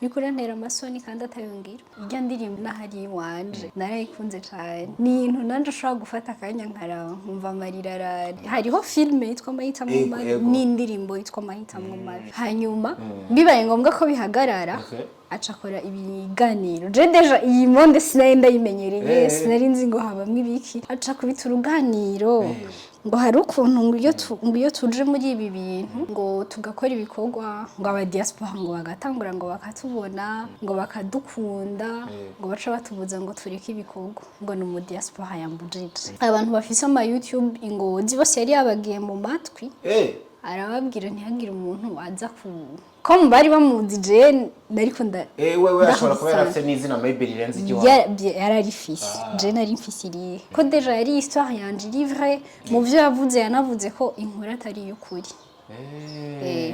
bikurantera amasoni kandi atayongira irya ndirimbo nahari wanje narayikunze cyane ni intu nanje ushobora gufata akanya nkaraba nkumva amarira arari hariho filme yitwa Mahitamwo mabi n'indirimbo yitwa Mahitamwo mabi hanyuma bibaye ngombwa ko bihagarara acakora ibiganiro je deja iyi monde sinari ndayimenyereye sinari nzi ngo habamwe ibiki aca kubita uruganiro ngo hari ukuntu ngo iyo tuje muri ibi bintu ngo tugakora ibikorwa ngo aba diaspora ngo bagatangura ngo bakatubona ngo bakadukunda ngo baca batubuza ngo tureke ibikorwa ngo ni mu diaspora yambujije abantu bafise ama YouTube ingozi bose yari yabagiye mu matwi arababwira ntihagire umuntu aza ko bari bamuzi je nariko wewe ashobora kuba yarafite n'izina maybe rirenze igiwa yarari fisi je nari mfisiriye ko deja yari histoire yanje livre mu byo yavuze yanavuze ko inkuru atari y'ukuri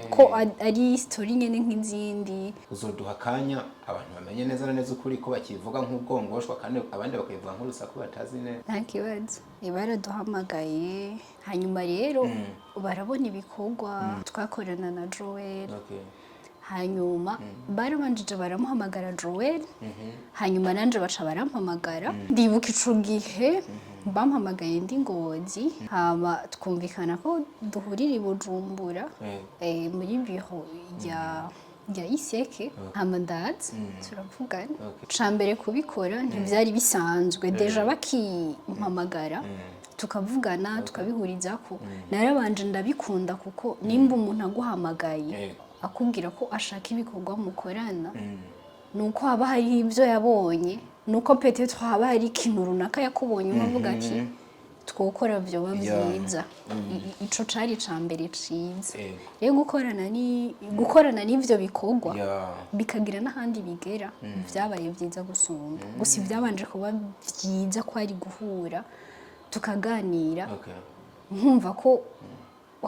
ko ari story nyene nk'izindi uzoduha kanya abantu bamenye neza na neza ukuri ko bakivuga nk'ubwongoshwa kandi abandi bakayivuga nk'urusaku batazi neza nta kibazo baraduhamagaye hanyuma rero barabona ibikorwa twakorana na Joel hanyuma barabanjije baramuhamagara Joel hanyuma nanje baca barampamagara ndibuka ico gihe bampamagaye ndi Ngozi hama twumvikana ko duhurira i Bujumbura muri biro ya Iseke hama ndaza turavugana cambere kubikora ntivyari bisanzwe deja bakimpamagara tukavugana tukabihurizako narabanje ndabikunda kuko nimba umuntu aguhamagaye akubwira ko ashaka ibikorwa mukorana nuko haba hari ibyo yabonye nuko peut-être haba hari ikintu runaka yakubonye uvuga ati twokora byo babyiza ico cari cambere ciza rero gukorana n'ivyo bikorwa bikagira n'ahandi bigera vyabaye vyiza gusumba gusa ivyabanje kuba vyiza ko ari guhura tukaganira nkumva ko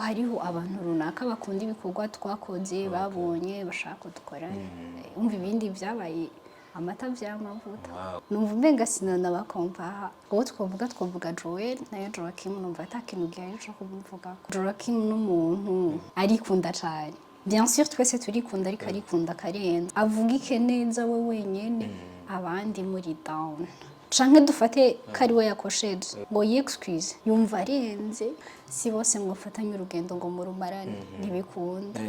hariho abantu runaka bakunda ibikorwa twakoze babonye bashaka dukorana umva ibindi vyabaye amata vy'amavuta numva umenga sinana bakompaha uwo twovuga Joel nayo Joaquim numva atakintu gihaye cyo kuvuga Joaquim n'umuntu arikunda cyane bien sûr twese turikunda ariko arikunda karenza avuga ikeneza we wenyene abandi muri down canke dufate kari we yakosheje ngo yexcuse yumva arenze si bose mwafatanye urugendo ngo murumarane ntibikunda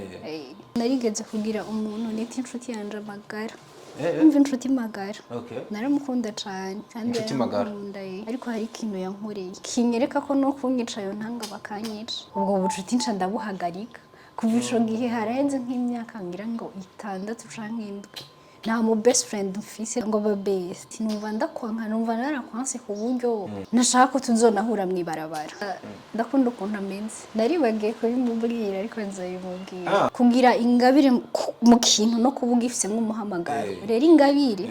narigeze kugira umuntu niti inshuti yanje magara umva inshuti magara naramukunda cyane kandi yaramukunda ariko hari ikintu yankoreye kinyereka ko no kunyicayo ntanga bakanyica ubwo bucuti nca ndabuhagarika kuva ico gihe harahenze nk'imyaka ngira ngo 6 canke 7 nta mu best friend mfise ngo ba best numva ndakwanka numva narakwanse ku buryo nashaka ko tuzonahura mwibarabara ndakunda ukuntu amenze naribagiye kubimubwira ariko nzabimubwira kugira ingabire mu kintu no kuvuga ifise nk'umuhamagaro rero ingabire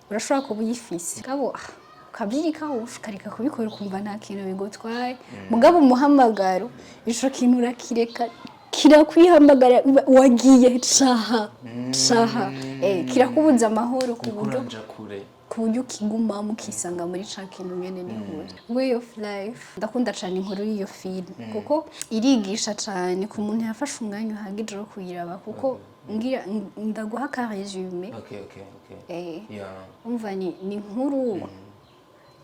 urashobora kuba uyifise kabo kabyirika ushikarika kubikora kumva nta kintu bigotwaye mugabo umuhamagaro ico kintu urakireka kirakwihamagara wagiye caha kirakubuza amahoro ku buryo kiguma mukisanga muri ca kintu nyene nihura way of life ndakunda cyane inkuru y'iyo film kuko irigisha cyane ku muntu yafashe umwanya uhagije wo kuyiraba kuko ngira ndaguha ka resume umva ni inkuru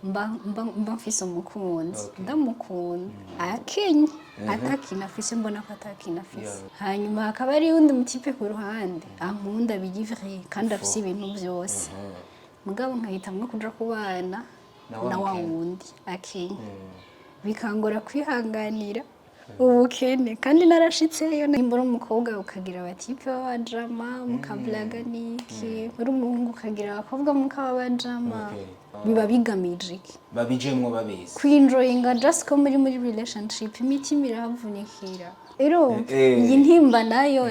mba mfise umukunzi ndamukunda akenye atakina afise mbona ko atakina afise hanyuma hakaba ari undi mutipe ku ruhande ankunda bigivre kandi afise ibintu byose mugabo nkahitamwe kuja kubana na wa wundi akenye bikangora kwihanganira ubukene kandi narashitseyo nimbura umukobwa ukagira abatipe b'abajama mukablaga niki uri umuhungu ukagira abakobwa mukabajama biba bigamije iki babijemwo babizi kwinjoyinga just ko muri relationship imitima irahavunikira rero iyi ntimba nayo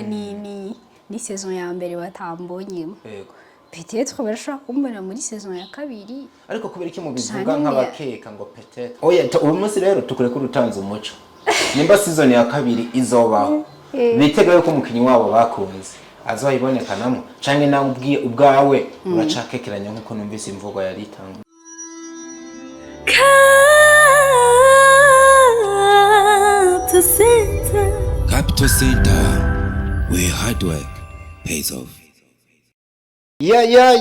ni saison ya mbere batambonyemo peut-être barashaka kumbona muri saison ya kabiri ariko kubera iki mu bivuga nk'abakeka ngo peut-être oya ubu munsi rero tukure ko rutanze umuco nimba season ya kabiri izobaho bitega yuko umukinyi wabo bakunze azoyibonekanamo canke nawe ubwawe uracakekeranya nkuko numvise imvugo yari itanga Capital Center, where hard work pays off. Yeah.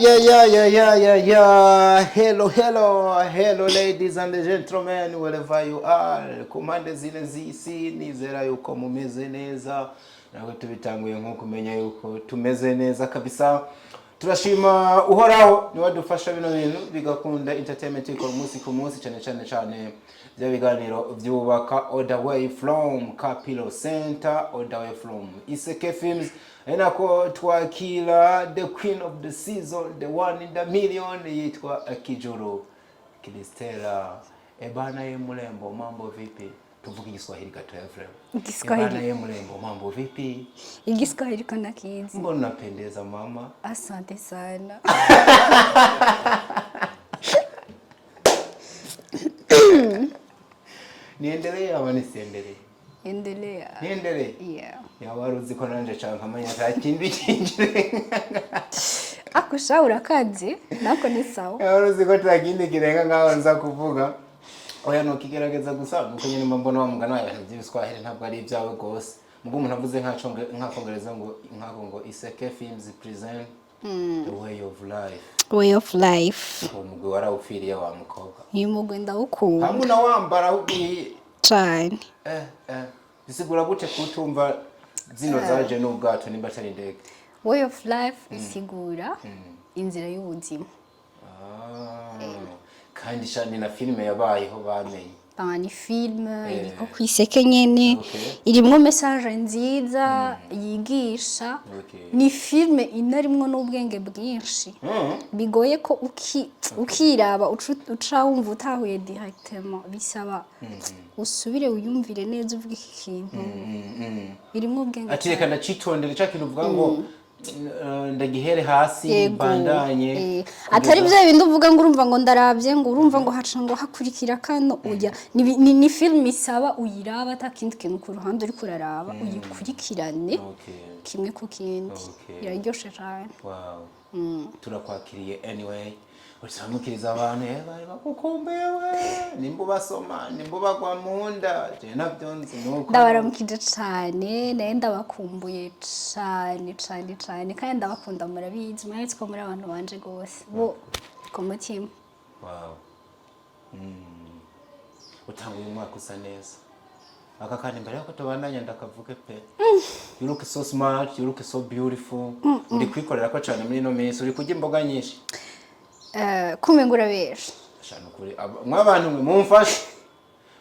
Hello, ladies and gentlemen, wherever you are. Kumande zine z'isi, nizera yuko mumeze neza. Nawe tubitanguye nko kumenya yuko tumeze neza kabisa. Turashima uhoraho ni wadufasha bino bintu bigakunda entertainment ikora umunsi ku munsi cyane bya biganiro byubaka all the way from Kapital Center, all the way from Iseke Films. Enako twakira the queen of the season, the one in the million, yitwa AKIJURU CHRISTELLA. Ebana ye murembo, mambo vipi? Tuvuge Kiswahili gato ya frame. Ebana ye murembo, mambo vipi? Igiswahili kana kizi. Mbona unapendeza mama? Asante sana. Niendelee ama nisiendelee? Endelea. Niendelee? Yeah. Ya waruzi ko nanje canka manya takindi kinjire. Akushaura kazi nako ni sawa. Ya waruzi ko takindi kirenga ngaho nza kuvuga. Oya no kigerageza gusa nuko nyine mbona wa mugana abantu by'ibiswahili ntabwo ari ibyawe gose. Mugo umuntu avuze nkakongereza ngo Iseke Films present the way of life. Way of life. Umugwi warawufiriye wa mukobwa. Yimugwe ndawukunda. Hamwe na wambara ugiye cyane. bisigura gute kutumva zino zaje n'ubwato nimba atari ndege? Way of life isigura inzira y'ubuzima. Kandi shani na filime yabayeho bamenye. Ni filime iriko kwiseke nyene irimwo message nziza yigisha. Ni filime inarimwo n'ubwenge bwinshi bigoye ko ukiraba uca wumva utahuye directement bisaba usubire uyumvire neza uvuga iki kintu irimwo ubwenge. Ati reka ndacitondere cya kintu uvuga ngo ndagihere hasi bandanye atari byo bindi uvuga ngo urumva ngo ndarabye ngo urumva ngo haca ngo hakurikira kano ujya ni film isaba uyiraba atakindi kintu ku ruhande uri kuraraba uyikurikirane kimwe ku kindi iraryoshe cyane. turakwakiriye anyway usamukiriza abantu bari bakukumbewe nimbo basoma nimbo bagwa munda je navyo nzi nuko ndabaramukije cyane naye ndabakumbuye cyane kandi ndabakunda murabizi mwese ko muri abantu banje gose bo ku mutima. utanguye umwaka usa neza aka kandi mbere yuko tubandanya ndakavuge pe you look so smart, you look so beautiful. Uri kwikorera ko cyane muri no minsi uri kujya imboga nyinshi kumengura besha ashano kuri mwabantu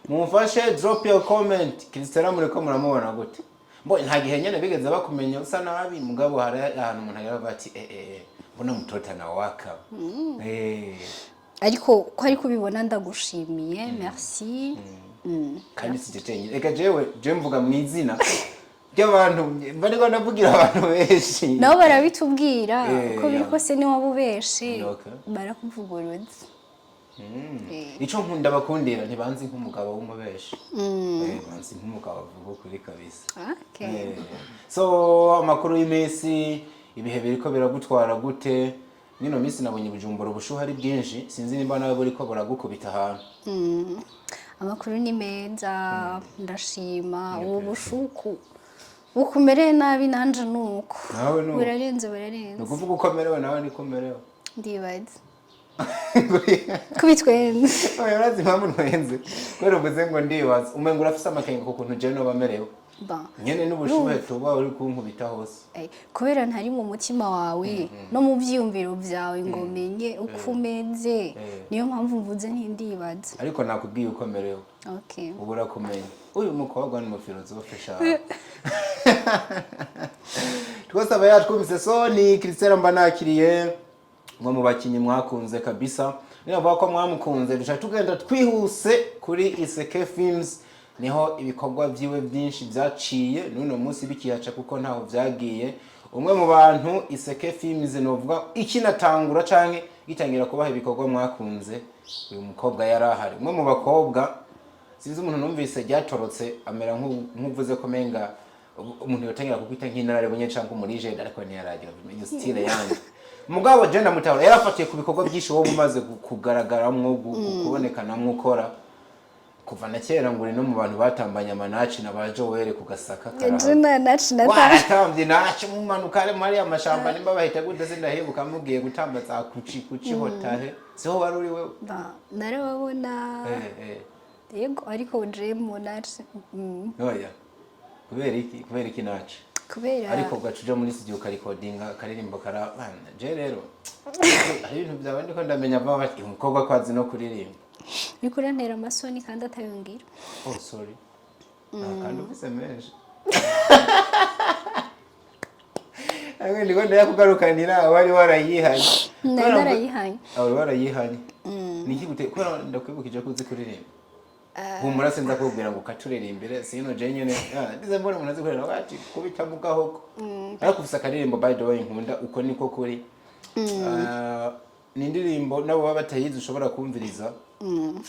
mumfashe drop your comment. Christella mureko muramubona gute? Mbo nta gihe nyene bigeze bakumenya usa nabi mugabo hari ahantu umuntu yaravuga ati mbona mutota na waka ariko ko ari kubibona ndagushimiye merci. Kandi sitetenye reka je mvuga mwizina by'abantu bari ko navugira abantu benshi nabo barabitubwira ko biriko se ni wabubeshe barakuvuguruza. Ico nkunda bakundira ntibanzi nk'umugabo w'umubeshi banzi nk'umugabo avuga kuri kabisa. So amakuru y'imisi ibihe biriko biragutwara gute? Nino misi nabonye Bujumbura ubushuha ari bwinshi sinzi nimba nawe buri ko buragukubita ahantu. Amakuru ni meza ndashima ubu bushuku bukumereye nabi nanje nuko burarenze nukuvuga ukomerewe nawe nikomerewe ndibaza kubitwenze oya urazi mpamvu ntwenze kwero uvuze ngo ndibaza umengo urafise amakenga kukuntu je no bamerewe nyene n'ubushuhe tuba uri kunkubita hose kubera ntari mu mutima wawe no mu vyiyumviro vyawe ngo menye uko umeze niyo mpamvu mvuze ntindibaza ariko nakubwiye ukomerewe. Ubura kumenya uyu mukobwa ni mu filozofe sha twasaba yatwumvise so ni Christella mbanakiriye mwe mu bakinyi mwakunze kabisa niyo bavuga ko mwamukunze duca tugenda twihuse kuri Iseke Films niho ibikorwa byiwe byinshi byaciye nuno munsi bikiyaca kuko ntaho byagiye. Umwe mu bantu Iseke Films novuga ikinatangura canke gitangira kubaha ibikorwa mwakunze uyu mukobwa yarahari. Umwe mu bakobwa sinzi umuntu numvise ryatorotse amera nk'uvuze ko menga umuntu yotangira kukwita nk'inararibonye canke umurije ariko ntiyaragira bimenye style yanjye mugabo je ndamutahura yarafatiye ku bikorwa byinshi wowe umaze kugaragaramwo kubonekana mwukora kuva na kera ngo uri no mu bantu batambanye amanaci na ba Joel ku gasaka Jina naci natambye waratambye naci mu manuka muri amashamba nimba bahita gudase ndahebuka mugiye gutambaza kuci hotahe siho wari uri wewe narababona yego ariko je mu naci oya kubera iki naci kubera ariko gacuja muri studio ka recordinga karirimbo karabana je rero hari ibintu byawe ndiko ndamenya baba umukobwa kwazi no kuririmba bikurantera amasoni kandi atayongira sorry kandi ufise menshi awe ndiko ndakugarukanira wari warayihanye narayihanye wari warayihanye niki gute ko ndakwibukije ko uzi kuririmba humura sinza kubwira ngo katuririmbire sino je nyene ndize mbona umuntu azikorera wati kubita mu gahoko ariko ufise akaririmbo by the way nkunda uko niko kuri ni indirimbo nabo baba batayizi ushobora kumviriza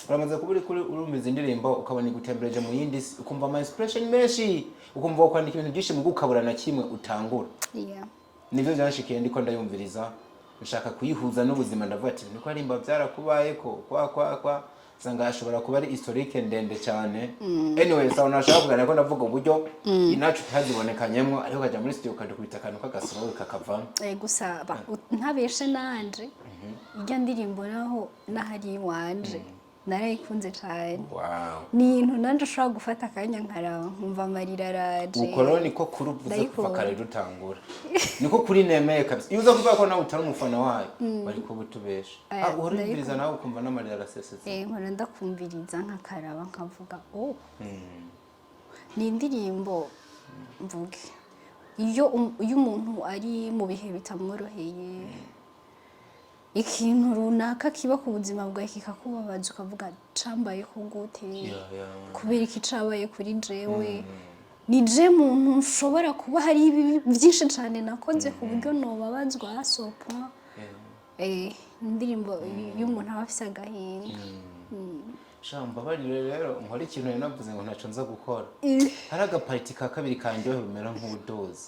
uramaze kuba kuri urumviza indirimbo ukabona igutembereje mu yindi ukumva ama expression menshi ukumva kwandika ibintu byinshi mu gukabura na kimwe utangura nivyo byanshikiye ndiko ndayumviriza nshaka kuyihuza n'ubuzima ndavuga ati niko arimba byarakubaye ko kwa sanga ashobora kuba ari historique ndende cyane anyway so nashaka kugana ko ndavuga uburyo inacu tazibonekanyemo ariko kaja muri studio kadukubita kantu kagasoro kakavamo gusa ntabeshe nanje irya ndirimbo naho nahari wanje narayikunze cyane ni intu nanje ushobora gufata akanya nkaraba nkumva amarira araje ukoro niko kuruvuza kuva kare rutangura niko kuri nemeye kabisa iyo uza kuvuga ko nawe utari umufana wayo bari ko butubesha urumviriza nawe ukumva n'amarira arasesetse nkora ndakumviriza nkakaraba nkavuga ni indirimbo mvuge iyo umuntu ari mu bihe bitamworoheye ikintu runaka kiba ku buzima bwawe kikakubabaza ukavuga cambayeho gute kubera iki cabaye kuri jewe ni je muntu nshobora kuba hari byinshi cyane nakoze ku buryo nobabazwa hasopa indirimbo y'umuntu aba afise agahinda shamba barire rero nkora ikintu yanavuze ngo ntaco nza gukora hari agapariti ka kabiri kanjye bimera nk'ubudozi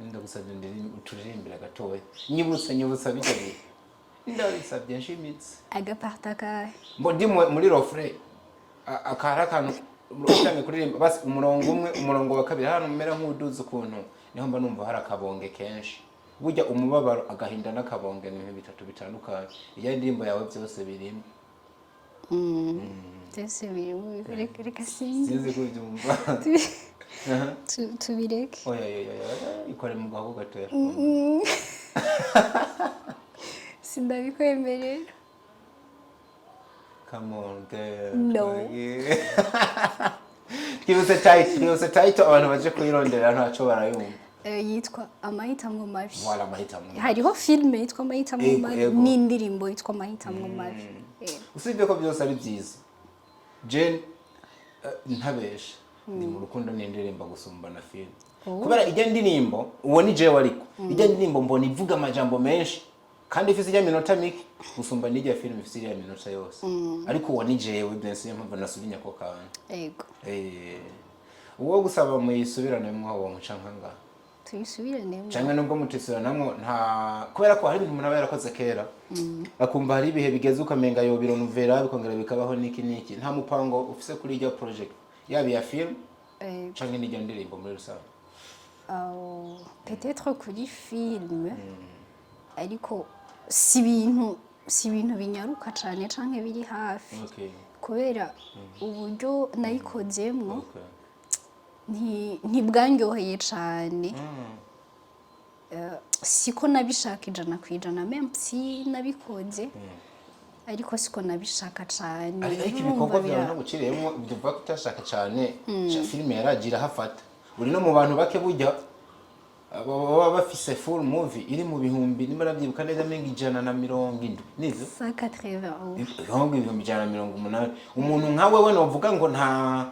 ndagusabye uturirimbira gatoya nyibutsa bijye ndabisabye nshimitse agaparta ka mbo ndi muri refrain akara kantu urashaka kuririmba basi umurongo wa kabiri hano mera nk'uduze ukuntu niho mba numva hari akabonge kenshi burya umubabaro agahinda n'akabonge ni bitatu bitandukanye iyo ndirimbo yawe byose birimo byose birimo reka sinzi kubyumva tubireke oya ikore mu gaho gatoya sindabikwemerera come on girl no twibutse title abantu baje kuyirondera ntaco barayumva yitwa amahitamo mabi wala amahitamo hariho filme yitwa amahitamo mabi n'indirimbo yitwa amahitamo mabi usibye ko byose ari byiza Jane ntabesha ni mu rukundo n'indirimbo gusumba na film kubera ijya ndirimbo uwo ni jewe ariko ijya ndirimbo mbona ivuga amajambo menshi kandi ifise ijya minota mike gusumba n'ijya film ifise ijya minota yose ariko uwo ni jewe bensi mpamvu nasubinya ko kanya yego uwo gusaba muyisubirane mwaho mucankanga tuyisubirane cyangwa nubwo mutisubiranamo nta kubera ko hari ibintu umuntu aba yarakoze kera akumva hari ibihe bigeze ukamenga yo bironuvera bikongera bikabaho niki nta mupango ufise kuri ijya project yaba ya film cyangwa n'ijya ndirimbo muri rusange peut-être kuri film ariko si ibintu binyaruka cyane canke biri hafi kubera uburyo nayikozemwo ntibwanyoheye cyane siko nabishaka 100% même si nabikoze ariko siko nabishaka cyane ariko ibikorwa byawe no guciriyemo byumva ko utashaka cyane filime yaragira hafata uri no mu bantu bake bujya baba bafise full movie iri mu bihumbi nimba byibuka neza 170 nizo 180 umuntu nkawe we novuga ngo nta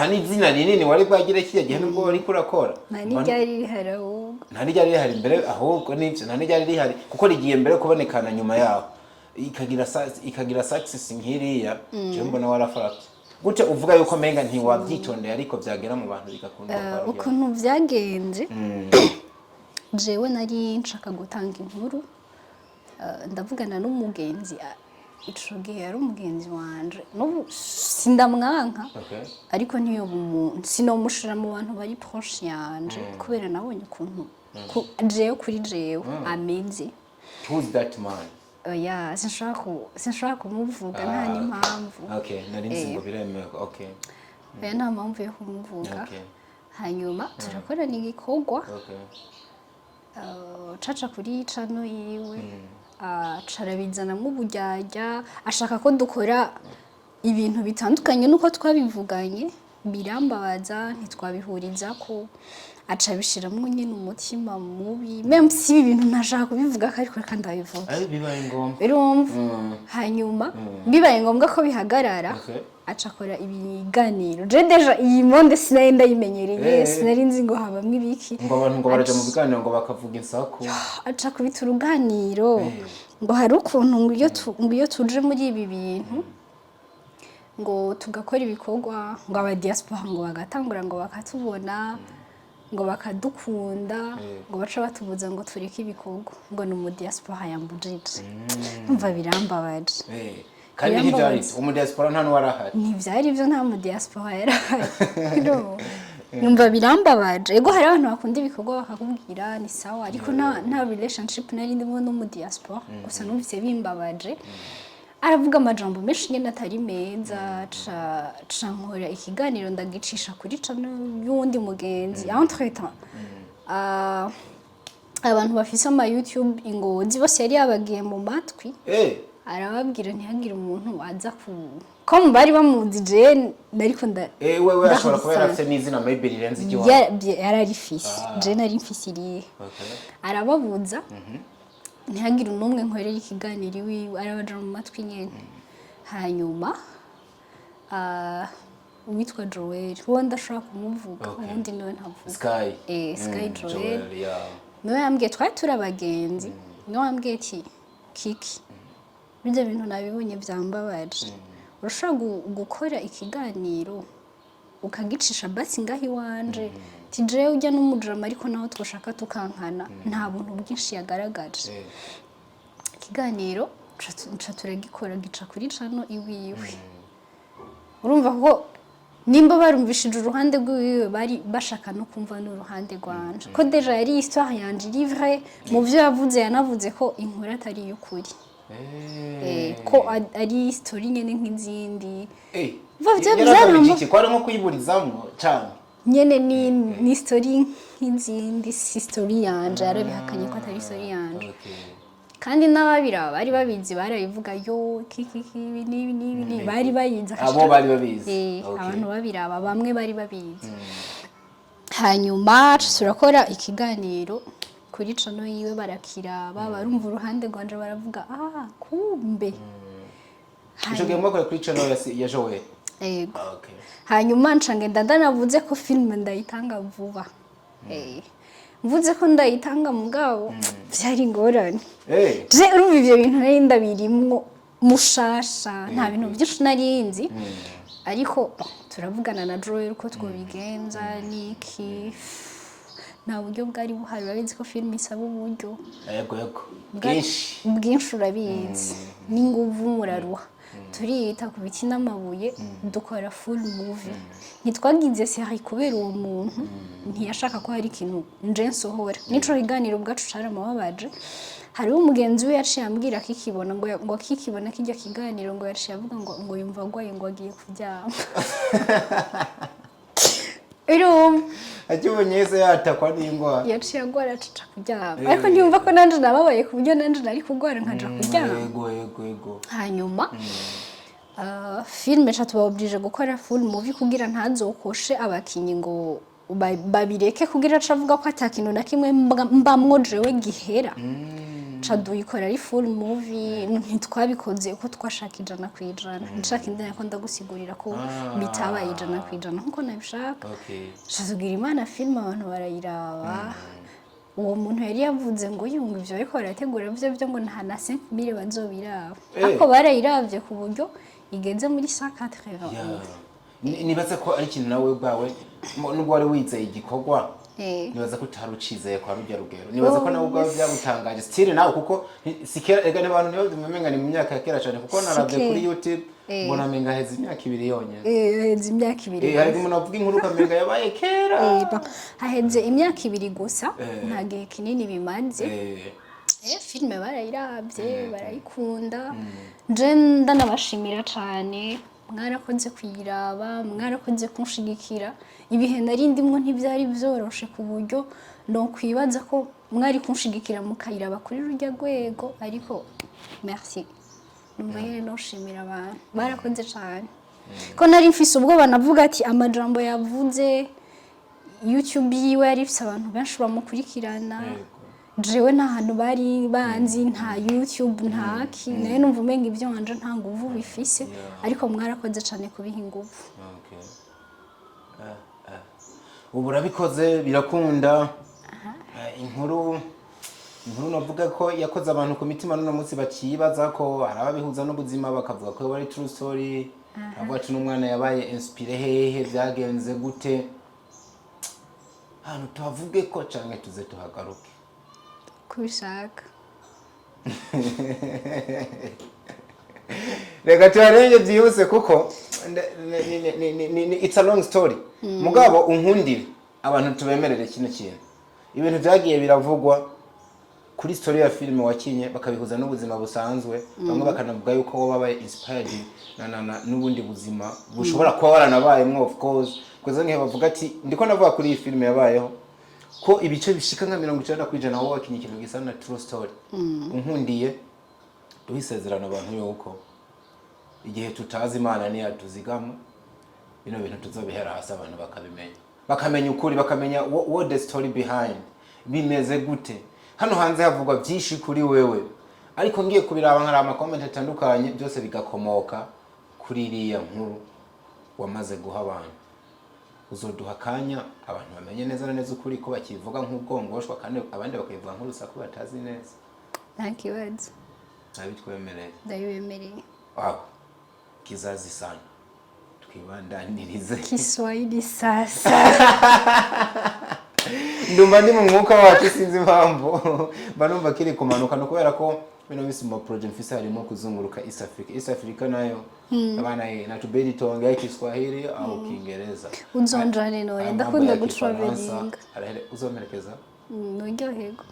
n'izina rinini wari bwagire kiye gihe nubwo wari kurakora nta nijyari rihari ahubwo nta nijyari rihari imbere ahubwo nivyo nta nijyari rihari kuko rigiye mbere kubonekana nyuma yaho ikagira success nkiriya je mbona warafata gute uvuga yuko menga ntiwabyitondeye ariko byagera mu bantu bigakunda ukuntu byagenze jewe nari nshaka gutanga inkuru ndavugana n'umugenzi ico gihe yari umugenzi wanje n'ubu sindamwanka ariko ntiyo umuntu sinomushira mu bantu bari proche yanje kubera nabonye ukuntu jewe kuri jewe ameze. Who's that man? Yeah, sinshaka kumuvuga nta n'impamvu. Okay, nari nzi ngo biremewe. Okay. Nta mpamvu yo kumuvuga. Hanyuma turakorana igikorwa. Caca kuri cano yiwe. Carabizanamwo uburyarya ashaka ko dukora ibintu bitandukanye nuko twabivuganye birambabaza ntitwabihuriza ko aca bishiramwo nyine umutima mubi même si ibintu ntashaka kubivuga ariko kandi abivuga bibaye ngombwa urumva hanyuma bibaye ngombwa ko bihagarara aca akora ibiganiro je deja iyi monde sinari ndayimenyereye sinari nzi ngo habamwe ibiki ngo abantu ngo baraja mu biganiro ngo bakavuga insako aca kubita uruganiro ngo hari ukuntu ngo iyo tuje muri ibi bintu ngo tugakora ibikorwa ngo aba diaspora ngo bagatangura ngo bakatubona ngo bakadukunda ngo baca batubuza ngo tureke ibikorwa ngo ni mu diaspora yambujije umva birambabaje kandi ntivyari umu diaspora nta n'uwarahari ntivyari ivyo nta mu diaspora yarahari numva birambabaje ego hari abantu bakunda ibikorwa bakakubwira ni sawa ariko nta relationship nari ndimo no mu diaspora gusa numvise bimbabaje aravuga amajambo menshi nyene atari meza ca nkora ikiganiro ndagicisha kuri cano y'uwundi mugenzi entre temps abantu bafise ama YouTube ingozi bose yari yabagiye mu matwi arababwira ntihagire umuntu aza ko bari bamuzi je nariko wewe ashobora kuba yarafise n'izina maybe rirenze iryo yararifise je nari mfisiriye arababuza ntihagire n'umwe nkorera ikiganiro iwiwe arabaja mu matwi nyene hanyuma uwitwa Joel uwo ndashobora kumuvuga ubundi niwe ntavuga Sky Joel niwe yambwiye twari turi abagenzi niwe yambwiye ati Kiki bijya bintu nabibonye byambabaje urashobora gukora ikiganiro ukagicisha basi ngaho iwanje tijewe ujya n'umudrama ariko naho twashaka tukankana nta buntu bwinshi yagaragaje ikiganiro nca turagikora gica kuri cano iwiwe urumva ko nimba barumvishije uruhande rw'iwiwe bari bashaka no kumva n'uruhande rwanje ko deja yari histoire yanje livre mu byo yavuze yanavuze ko inkuru atari y'ukuri ko ari story nyene nk'izindi yarabijiki ko ari nko kuyiburizamwo cyane nyene ni story nk'izindi si story yanje yarabihakanye ko atari story yanje kandi n'ababira bari babizi barabivuga yo kiki nibi bari bayiza abo bari babizi abantu babiraba bamwe bari babizi hanyuma turakora ikiganiro kuri cano yiwe barakiraba barumva uruhande rwanje baravuga kumbe ico gihe mwakora kuri cano ya Joel yego hanyuma ncangenda ndanavuze ko film ndayitanga vuba mvuze ko ndayitanga mugabo byari ngorane je urumva ivyo bintu nari ndabirimwo mushasha nta bintu byinshi narinzi ariko turavugana na Joel uko twobigenza niki nta buryo bwari buhari urabizi ko film isaba uburyo yego bwinshi urabizi n'inguvu muraruha turita ku biti n'amabuye dukora full movie ntitwagize série kubera uwo muntu ntiyashaka ko hari ikintu nje nsohora nico kiganiro bwacu caramababaje hariho umugenzi we yaciye ambwira kikibona ngo kikibona kijya kiganiro ngo yaciye avuga ngo yumva gwaye ngo agiye kuryama akibonyeze yatakwa n'ingwara yaciye agwara aca kuryama ariko ntiyumva ko nanje nababaye ku buryo nanje nari kugwara nkaja kuryama yego hanyuma filme tubabwije gukora full movie kugira ntazokoshe abakinyi ngo babireke kugira acavuga ko atakintu na kimwe mbamwo jewe gihera duyikora ari full movie ntitwabikoze uko twashaka 100%. Nshaka indaya ko ndagusigurira ko bitabaye 100% nkuko nabishaka. Tuzugira Imana film abantu barayiraba. Uwo muntu yari yavuze ngo yunga ivyo ariko barategura byo ngo nta na 5000 bazobiraba. Ako barayiravye ku buryo igenze muri 180. Nibaza ko ari kintu nawe bwawe nubwo wari wizeye igikorwa nibaza ko utarucizeye kwa rujya rugero nibaza ko nawe ubwawe byagutangaje style nawe kuko sikera ega n'abantu niyo bimenga ni mu myaka ya kera cyane kuko naravye kuri YouTube mbona menga heze imyaka 2 yonyene heze imyaka 2 hari umuntu avuga inkuru kamenga yabaye kera haheze imyaka 2 gusa nta gihe kinini bimaze filme barayiravye barayikunda je ndanabashimira cyane mwarakoze kuyiraba mwarakoze kunshigikira ibihe nari ndimwo ntibyari byoroshe ku buryo no kwibaza ko mwari kunshigikira mukayiraba kuri rujya rwego ariko merci numva yere no shimira abantu barakoze cyane ko nari mfise ubwoba navuga ati amajambo yavuze YouTube yiwe yari ifise abantu benshi bamukurikirana jewe nta hantu bari banzi nta YouTube nta ki naye numva umenga ibyo wanje nta nguvu bifise ariko mwarakoze cyane kubiha inguvu ubu urabikoze birakunda inkuru navuga ko yakoze abantu ku mitima none munsi bakibaza ko arababihuza n'ubuzima bakavuga ko bari true story avuga ati n'umwana yabaye inspire hehe byagenze gute hano tuhavuge ko canke tuze tuhagaruke kubishaka reka tuharenge byihuse kuko it's a long story mugabo unkundire abantu tubemerere kino kintu ibintu byagiye biravugwa kuri story ya filime wakinye bakabihuza n'ubuzima busanzwe bamwe bakanavuga yuko wo babaye inspired n'ubundi buzima bushobora kuba waranabayemwo of course kuko ngiye bavuga ati ndiko navuga kuri iyi filime yabayeho ko ibice bishika nka 90% aho wakinye ikintu gisa na true story unkundiye duhisezerana abantu yuko igihe tutazi Imana ni yatuzigama bino bintu tuzobihera hasi abantu bakamenya ukuri bakamenya what the story behind bimeze gute hano hanze havugwa byinshi kuri wewe ariko ngiye kubiraba nkara ama comment atandukanye byose bigakomoka kuri iriya nkuru wamaze guha abantu uzoduha kanya abantu bamenye neza neza ukuri ko bakivuga nk'ubwongoshwa kandi abandi bakayivuga nk'urusaku batazi neza nta kibazo nabitwemereye ndabibemereye wow kizazi sana twibandanirize Kiswahili sasa ndumva ndi mu mwuka wacu sinzi impamvu banumva kiri kumanuka no kubera ko bino bisimo project mfise harimo kuzunguruka East Africa nayo abana natubedi tonga Kiswahili au Kiingereza uzonjane none ndakunda gutraveling uzomerekeza nuryohego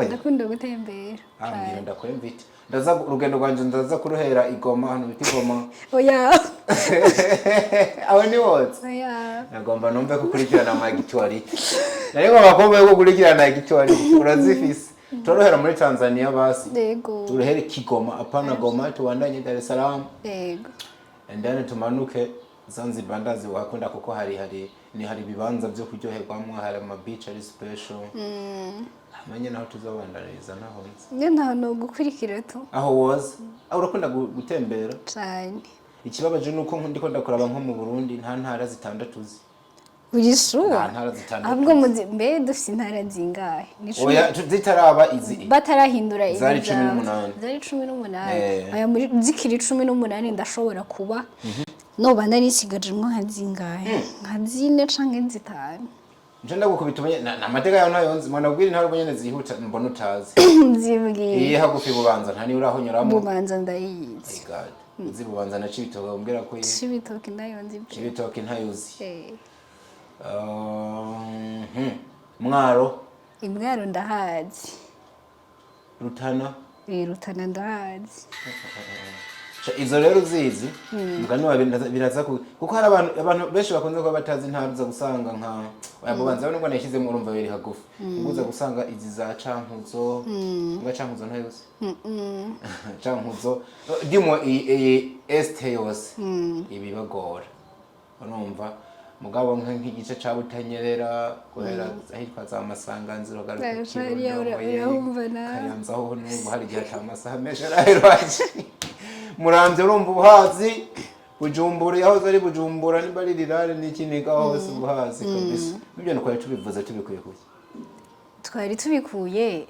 ndakunda gutembera ndakwemvite ndaza urugendo rwanje ndaza kuruhera igoma hano biti Goma oya aho ni wose oya nagomba numve kukurikirana amagitwari nariko bakombe yo kukurikirana agitwari urazifise torohera muri Tanzania basi yego turuhere Kigoma apana Goma tuwandanye Dar es Salaam yego and then tumanuke Zanzibar ndazi wakunda kuko hari bibanza byo kuryoherwamwe hari ama beach ari special manye naho tuzobandaniza naho nzi nta no gukurikira to aho was urakunda gutembera cyane ikibabaje nuko ndiko ndakuraba nko mu Burundi nta ntara zitandatuzi ugishuwa ntara zitandatu ahubwo mbe dufite intara zingahe oya zitaraba izi batarahindura izi zari 18 zari 18 aya muri zikiri 18 ndashobora kuba noba nari sigajemo nka zingahe nka zine canke zitanu nje ndagukubita umenye namateka yaho ntayonzi mwana ubwira ntari umenye zihuta mbona utazi zibwiye hagufi bubanza ntani uraho nyuramo bubanza ndayizi zibubanza na Cibitoke umbwira ko Cibitoke ndayonzi Cibitoke ntayuzi Mwaro Imwaro ndahazi Rutana Rutana ndahazi izo rero uzizi mugani biraza kuko hari abantu benshi bakunze kuba batazi ntaruza gusanga nka yabubanza nubwo nashyize mu urumva biri hagufi uguza gusanga izi za Cankuzo Cankuzo ntayuzi Cankuzo dimo este yose ibibagora urumva mugabo nk'igice ca Butanyerera guhera ahitwa za Masanganziro garuka Kayanza ho n'ubu hari gihe ca masaha mesha raheraje Muramvye urumva ubuhazi Bujumbura yaho zari Bujumbura ni bari rirare n'ikiniga hose ubuhazi kabisa ibyo nako tubivuze tubikuye kuki twari tubikuye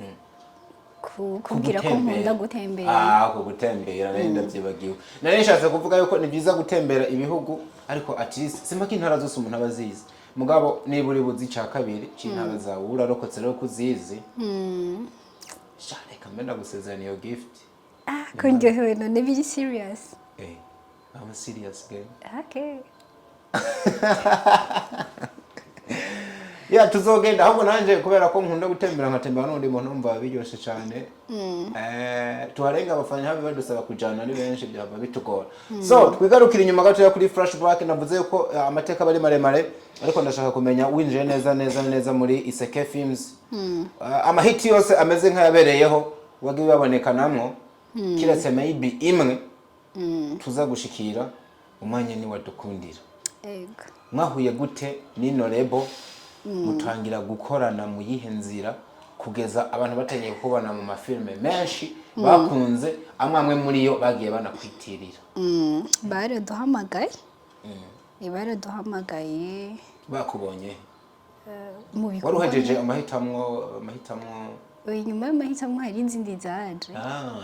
kubwira ko nkunda gutembera ko gutembera nari ndavyibagiwe nari nishatse kuvuga yuko ni byiza gutembera ibihugu ariko at least simpaka intara zose umuntu abazizi mugabo niba uri buzi cya kabiri cy'intara zawe urarokotse rero kuzizi reka mbe ndagusezerana iyo gift ko ndyohewe none biri serious I'm serious game okay ya tuzogenda ahubwo nanje kubera ko nkunda gutembera nkatembera n'undi muntu umva biryoshe cyane tuharenga abafanya habi badusaba kujana ari benshi byaba bitugora so twigarukira inyuma gato ya kuri flashback navuze yuko amateka bari maremare ariko ndashaka kumenya winjiye neza muri Iseke Films amahiti yose ameze nk'ayabereyeho wagiye babonekanamwo kiretse maybe imwe tuza gushikira umwanya ni wadukundira ego mwahuye gute nino lebo mutangira gukorana mu yihe nzira kugeza abantu batangiye kubona mu mafilme menshi bakunze amwe muri yo bagiye banakwitirira baraduhamagaye bakubonye mu bikorwa waruhejeje amahitamo nyuma y'amahitamo hari izindi zaje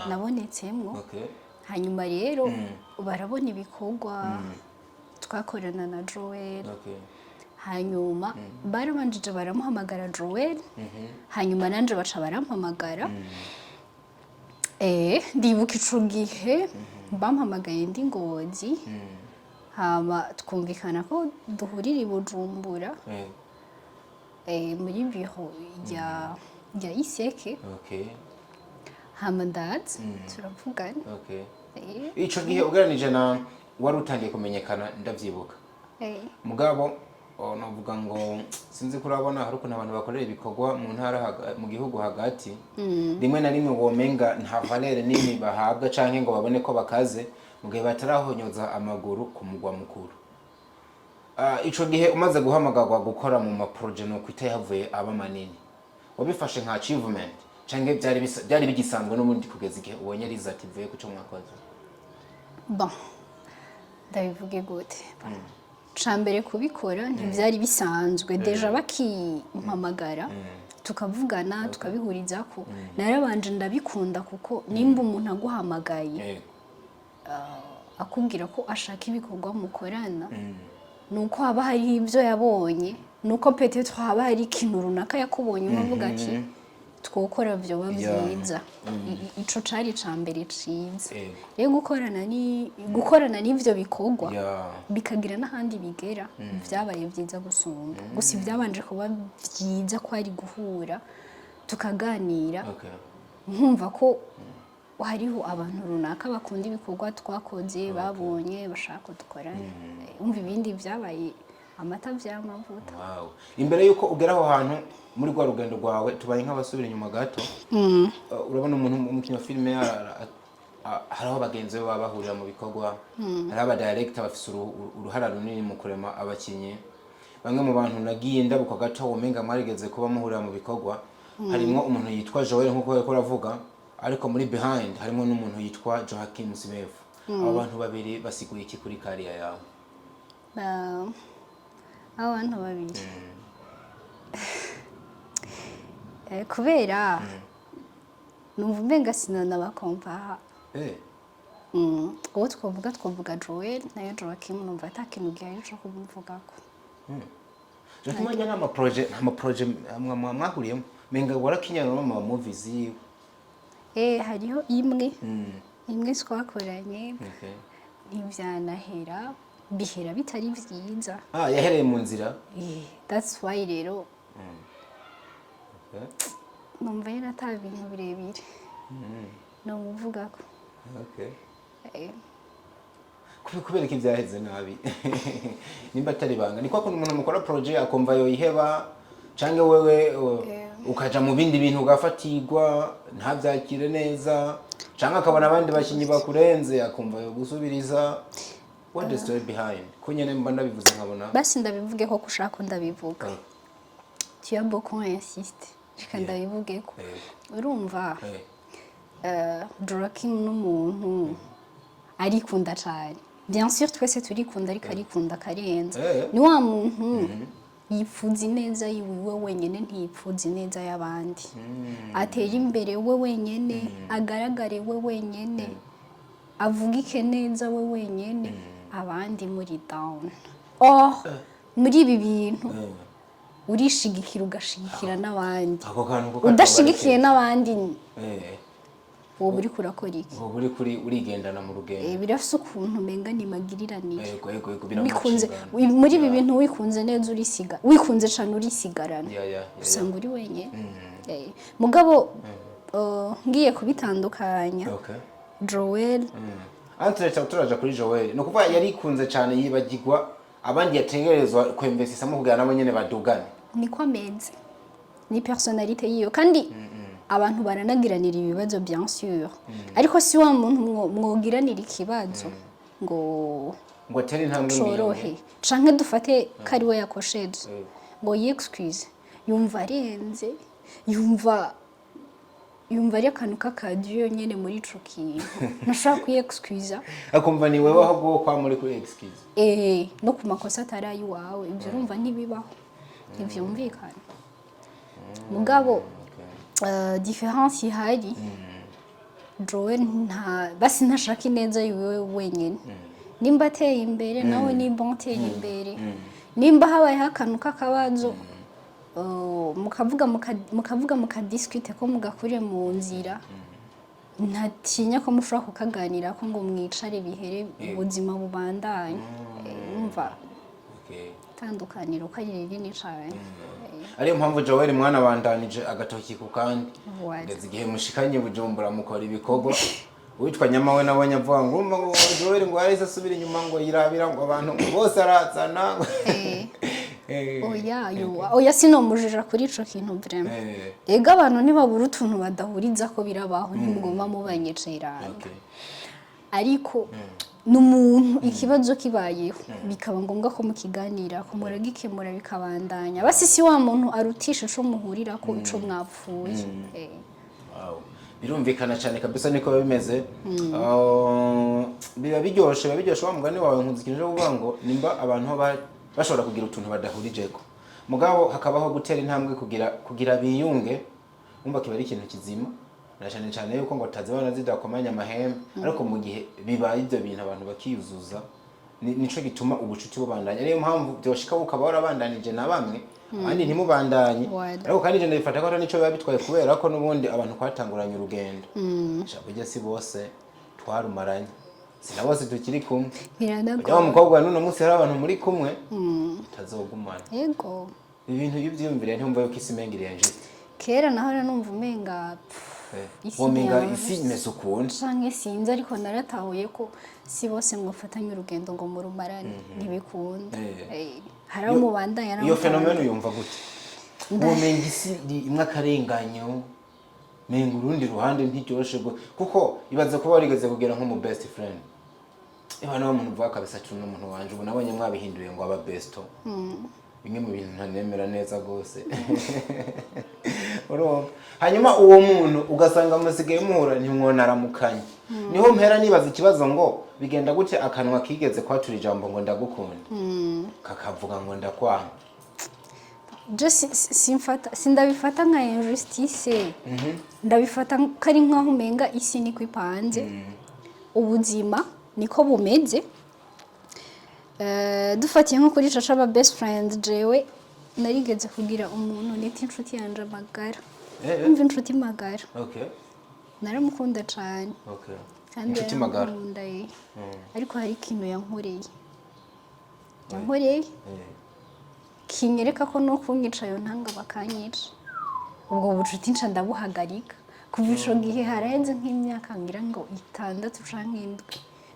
nabonetsemo hanyuma rero barabona ibikorwa twakorana na Joel hanyuma barabanjije baramuhamagara Joel hanyuma nanje baca barampamagara ndibuka ico gihe bampamagaye ndi Ngozi hama twumvikana ko duhurira i Bujumbura muri biro ya Iseke hama ndazi turavugana ico gihe ugereranije na wari utangiye kumenyekana ndavyibuka mugabo navuga ngo sinzi kurabona hari ukuntu abantu bakorera ibikorwa mu ntara mu gihugu hagati rimwe na rimwe womenga nta valere nini bahabwa canke ngo babone ko bakaze mu gihe batarahonyoza amaguru ku mugwa mukuru ico gihe umaze guhamagarwa gukora mu maproje no kwita havuye aba manini wabifashe nka achievement canke byari bigisanzwe n'ubundi kugeza igihe ubonye result ivuye ku cyo mwakoze bon ndabivuge gute cambere kubikora ntivyari bisanzwe deja bakimpamagara tukavugana tukabihuriza ko narabanje ndabikunda kuko nimba umuntu aguhamagaye akubwira ko ashaka ibikorwa mukorana nuko haba hari ibyo yabonye nuko peut-être haba hari ikintu runaka yakubonye uvuga ati twokora byo babyiza ico cari cambere ciza rero gukorana n'ivyo bikorwa bikagira n'ahandi bigera vyabaye vyiza gusumba gusa ivyabanje kuba vyiza ko ari guhura tukaganira nkumva ko hariho abantu runaka bakunda ibikorwa twakoze babonye bashaka dukorana umva ibindi vyabaye amata vy'amavuta imbere yuko ugera aho hantu muri rwa rugendo rwawe tubaye nk'abasubira inyuma gato urabona umuntu umukinnyi wa filime hariho abagenzi be baba bahurira mu bikorwa hari aba director bafise uruhara runini mu kurema abakinnyi bamwe mu bantu nagiye ndabuka gato womenga mwarigeze kuba muhurira mu bikorwa harimo umuntu yitwa Joel nkuko yako ravuga ariko muri behind harimo n'umuntu yitwa Joachim Simefu abo bantu babiri basiguye iki kuri career yawe abantu babiri kubera numva umenga sinana bakompaha uwo twavuga Joel nayo Joachim numva atakintu gihaye cyo kumuvugako Joachim yana ama project mwahuriyemo menga warakinyana no mu movies hariho imwe twakoranye ntibyanahera bihera bitari vyiza yahereye mu nzira that's why rero numva yari ata bintu birebire no muvuga ko kubera ko ivyaheze nabi nimba atari banga ni kwa kuntu umuntu mukora project akomva yoyiheba canke wewe ukaja mu bindi bintu ugafatirwa ntavyakire neza canke akabona abandi bakinyi bakurenze akumva yo gusubiriza what is the story behind kunyene mba ndabivuze nkabona basi ndabivuge ko kushaka ndabivuga tu as beaucoup insisté ndabivuge ko urumva Joachim n'umuntu arikunda cyane bien sûr twese turikunda ariko arikunda karenza ni wa muntu yifuza ineza yiwe wenyene ntiyipfuza ineza y'abandi atera imbere we wenyene agaragare we wenyene avugike neza we wenyene abandi muri down muri ibi bintu urishigikira ugashigikira n'abandi ako kantu udashigikiye n'abandi uwo buri kurakora iki uwo buri kuri urigendana mu rugendo birafise ukuntu menga ni magiriranire yego bikunze muri ibi bintu wikunze neza urisiga wikunze cyane urisigarana usanga uri wenyine mugabo ngiye kubitandukanya Joel Antreta turaja kuri Joel no kuva yari ikunze cyane yibagirwa abandi yategerezwa kwemvesisa mu kugira nabo nyene badugane niko ameze ni personnalité yiyo kandi abantu baranagiranira ibibazo bien sûr ariko si wa muntu mwogiranira ikibazo ngo teri ntambwe ngorohe canke dufate kari we yakosheje ngo excuse yumva arenze yumva ari akantu k'akadiyo nyene muri ico kintu nashaka kuyexcuse akumva ni wewe ahubwo kwa muri kuri excuse no ku makosa atari iwawe ibyo urumva ntibibaho ntivyumvikana mugabo différence ihari Joel basi ntashaka ineza yiwe wenyine nimba ateye imbere nawe nimba ateye imbere nimba habaye akantu k'akabazo mukavuga mukadiskute ko mugakure mu nzira ntatinya ko mushobora kukaganira ko ngo mwicare bihere ubuzima bubandanye umva tandukaniro ko ari rinini cyane ariyo mpamvu Joel mwana bandanije agatoki ku kandi ndetse igihe mushikanye Bujumbura mukora ibikorwa witwa nyamawe nabonye avuga ngo umva ngo Joel ngo yahise asubira inyuma ngo yirabira ngo abantu bose arazana oya sinomujija kuri ico kintu vraiment ega abantu ntibabura utuntu badahuriza ko birabaho ntimugomba mubanyecera ariko n'umuntu ikibazo kibayeho bikaba ngombwa ko mukiganira ko muragikemura bikabandanya basi si wa muntu arutisha ico muhurira ko ico mwapfuye birumvikana cyane kabisa niko bimeze biba biryoshe wa mugani wawe nkunzikije uvuga ngo nimba abantu bashobora kugira utuntu badahurijeko mugabo hakabaho gutera intambwe kugira biyunge umva kiba ari ikintu kizima nashane cyane yuko ngo tazibana zidakomanya amahembe ariko mu gihe bibaye ibyo bintu abantu bakiyuzuza nico gituma ubucuti bubandanya ariyo mpamvu byoshika ukaba warabandanije na bamwe kandi ntimubandanye ariko kandi je ndabifata ko nico biba bitwaye kubera ko nubundi abantu kwatanguranye urugendo shaka si bose twarumaranye sina bose tukiri kumwe ya mukobwa nuno munsi hari abantu muri kumwe tazogumana yego ibintu y'ivyumvire ntumva yuko isi mengiriye njite kera naho numva umenga isi imeze ukuntu canke sinzi ariko naratahuye ko si bose mwafatanya urugendo ngo murumarane ntibikunda hari abo mubandanya iyo fenomeno yumva gute umenga isi imwe akarenganyo menga urundi ruhande ntiryoshe kuko ibaze kuba warigeze kugera nko mu best friend ibana n'umuntu uvuga kabisa cyane n'umuntu wanje ubu nabonye mwabihinduye ngo aba besto bimwe mu bintu ntanemera neza gose hanyuma uwo muntu ugasanga musigaye muhura ntimwonaramukanye niho mpera nibaza ikibazo ngo bigenda gute akanwa kigeze kwatura ijambo ngo ndagukunda kakavuga ngo ndakwanga sindabifata nka injustice ndabifata kari nkaho umenga isi niko ipanze ubuzima niko bumeze dufatiye nko kuri caca aba best friend jewe narigeze kugira umuntu nita inshuti yanje magara umva inshuti magara naramukunda cyane inshuti magara ariko hari ikintu yankoreye kinyereka ko no kunyicayo ntanga bakanyica ubwo bucuti nca ndabuhagarika kuva ico gihe harahenze nk'imyaka ngira ngo 6 canke 7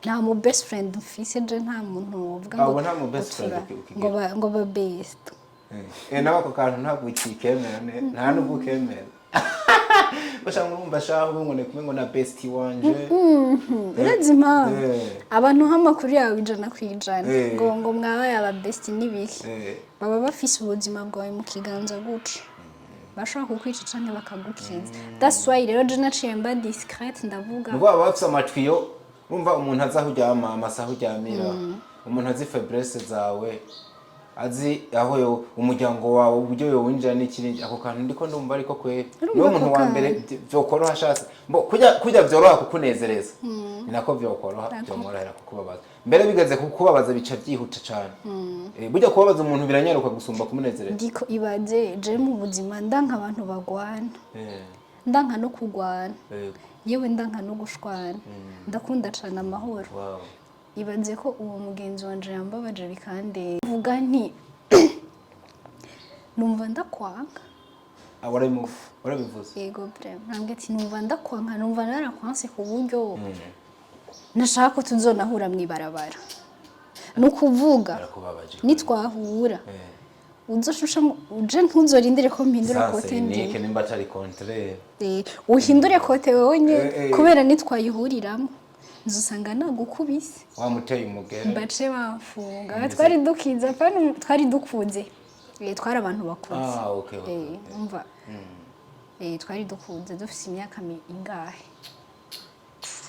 nta mu best friend mfise je nta muntu wovuga ngo nta mu best friend ngo ba best nawe ako kantu ntabwo ukikemera nta nubwo ukemera bashaka urumva shaho ngo ne kumwe ngo na bestie wanje birazima abantu hamakuru yawe 100% ngo mwabaye aba bestie nibiki baba bafise ubuzima bwawe mu kiganza guca bashaka kukwica canke bakagukiza that's why rero je naciye mba discreet ndavuga ngo baba bafise amatwiyo urumva umuntu azahuryama amasaha uryamira umuntu azi faiblesse zawe azi aho umuryango wawe uburyo yowinjira n'ikirindi ako kantu ndiko ndumva ariko kwe niwo muntu wa mbere vyokoroha shase mbo kujya vyoroha kukunezereza ni nako vyokoroha vyomworohera kukubabaza mbere bigeze kukubabaza bica byihuta cyane burya kubabaza umuntu biranyaruka gusumba kumunezereza diko ibaze je mu buzima ndanka abantu bagwana ndanka no kugwana yewe ndanka no gushwana ndakunda cyane amahoro ibaze ko uwo mugenzi wanje yambabaje bikande vuga nti numva ndakwanga warabivuze yego brem nambwe ati numva ndakwanga numva narakwanse ku buryo nashaka ko tuzonahura mwibarabara no kuvuga nitwahura uzoshusha uje ntuzorindire ko mpindura kote ndi nimba atari contraire uhindure kote wonye kubera nitwayihuriramo nzusanga nagukubise wamuteye umugere bace bamfunga twari dukiza pana twari dukunze twari abantu bakunze okay umva twari dukunze dufite imyaka ingahe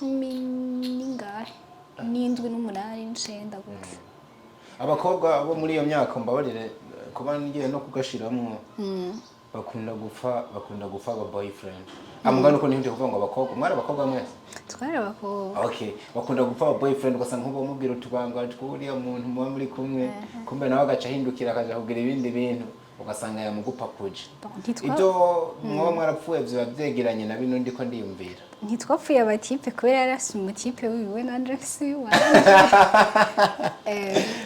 10 n'indwi n'umunani n'icenda gutyo abakobwa bo muri iyo myaka mbabarire kuba ngiye no kugashiramwo bakunda gupfa aba boyfriend amugana uko ninde kuvuga ngo abakobwa mwari abakobwa mwese twari abakobwa okay bakunda gupfa aba boyfriend ugasanga nkubo mubwira utubanga twuriya muntu muba muri kumwe kumbe nawe agaca hindukira akaja kugira ibindi bintu ugasanga yamugupapuje ibyo mwoba mwarapfuye byo byegeranye na bino ndiko ndiyumvira ntitwapfuye abatipe kubera yarasi umutipe wiwe na Andresi wa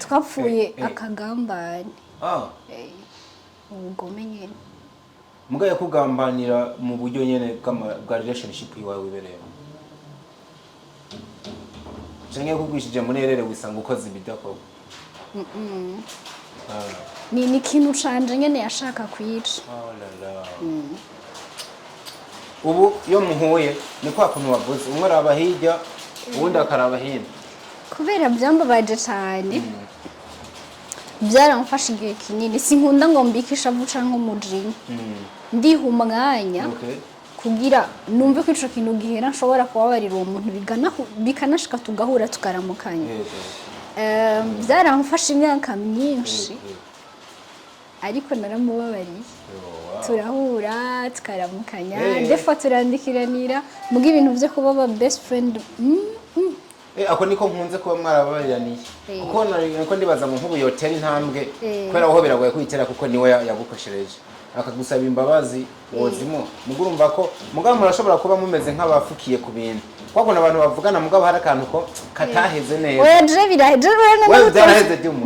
twapfuye akagambane ubugome nyene mugaye kugambanira mu buryo nyene bwa relationship yawe wibereye Jenye kugwishije muri erere wisanga ukoze ibidakorwa ni ikintu canje nyene yashaka kwica ubu iyo muhuye ni kwa kuntu wavuze umwe araba hirya uwundi akaraba hino kubera byambabaje cyane byaramfasha igihe kinini sinkunda ngo mbikisha vuca nk'umujinya ndiha umwanya kugira numve ko ico kintu gihera nshobora kubabarira uwo muntu bikanashika tugahura tukaramukanya byaramfasha imyaka myinshi ariko naramubabariye turahura tukaramukanya defo turandikiranira muga ibintu byo kuba ba best friend ako niko nkunze kuba mwarabariraniye kuko niko ndibaza mu nkubu yotera intambwe kwera aho biragoye kwitera kuko niwe yagukoshereje akagusaba imbabazi wozimo mugurumva ko mugabo murashobora kuba mumeze nk'abafukiye ku bintu kwakona abantu bavugana mugabo hari akantu ko kataheze neza oje biraheje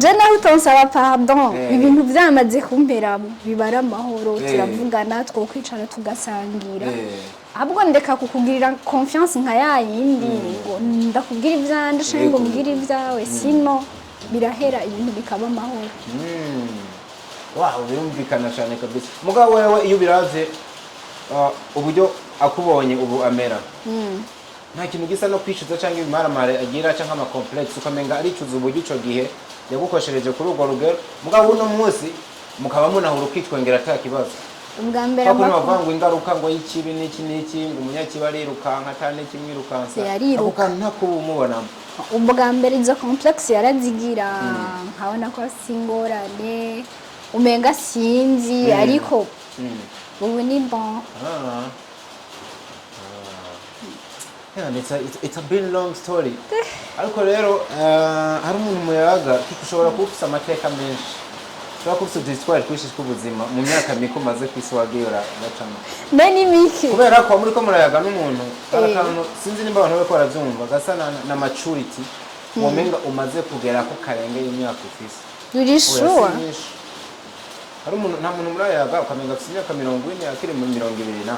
je naho utonsaba pardon ibintu byamaze kumperamo bibara amahoro turavugana twokwicara tugasangira ahubwo ndeka kukugirira confiance nka yayindi ngo ndakubwira ivyanje cyangwa ngo mbwira ibyawe sino birahera ibintu bikaba amahoro wow birumvikana cyane kabisa mugabo wewe iyo biravye uburyo akubonye ubu amera nta kintu gisa no kwishuza cyangwa ibimaramare agira cyangwa ama complex ukamenga ari cuza uburyo ico gihe yagukoshereje kuri urwo rugero mugabo uno munsi mukaba munahura ukitwengera ata kibazo ubwa mbere bavanga ingaruka ngo y'ikibi n'iki ngo umunyakiba arirukanka atane kimwirukansa ako kantu ntakuba umubonamo ubwa mbere izo complex yarazigira nkabona ko singorane umenga sinzi ariko ubu ni bon it's a been long story ariko rero hari umuntu muyaga kikushobora kufisa amateka menshi ushobora kufisa udutwari twinshi tw'ubuzima mu myaka mike umaze ku isi wagiyora gacamo nani mike kubera ko muri ko murayaga n'umuntu hari akantu sinzi nimba abantu bariko baravyumva gasa na maturity womenga umaze kugera ko karengeye imyaka ufise urishuwa hari umuntu nta muntu murayaga ukamenga afise imyaka 40 akiri mu 20 na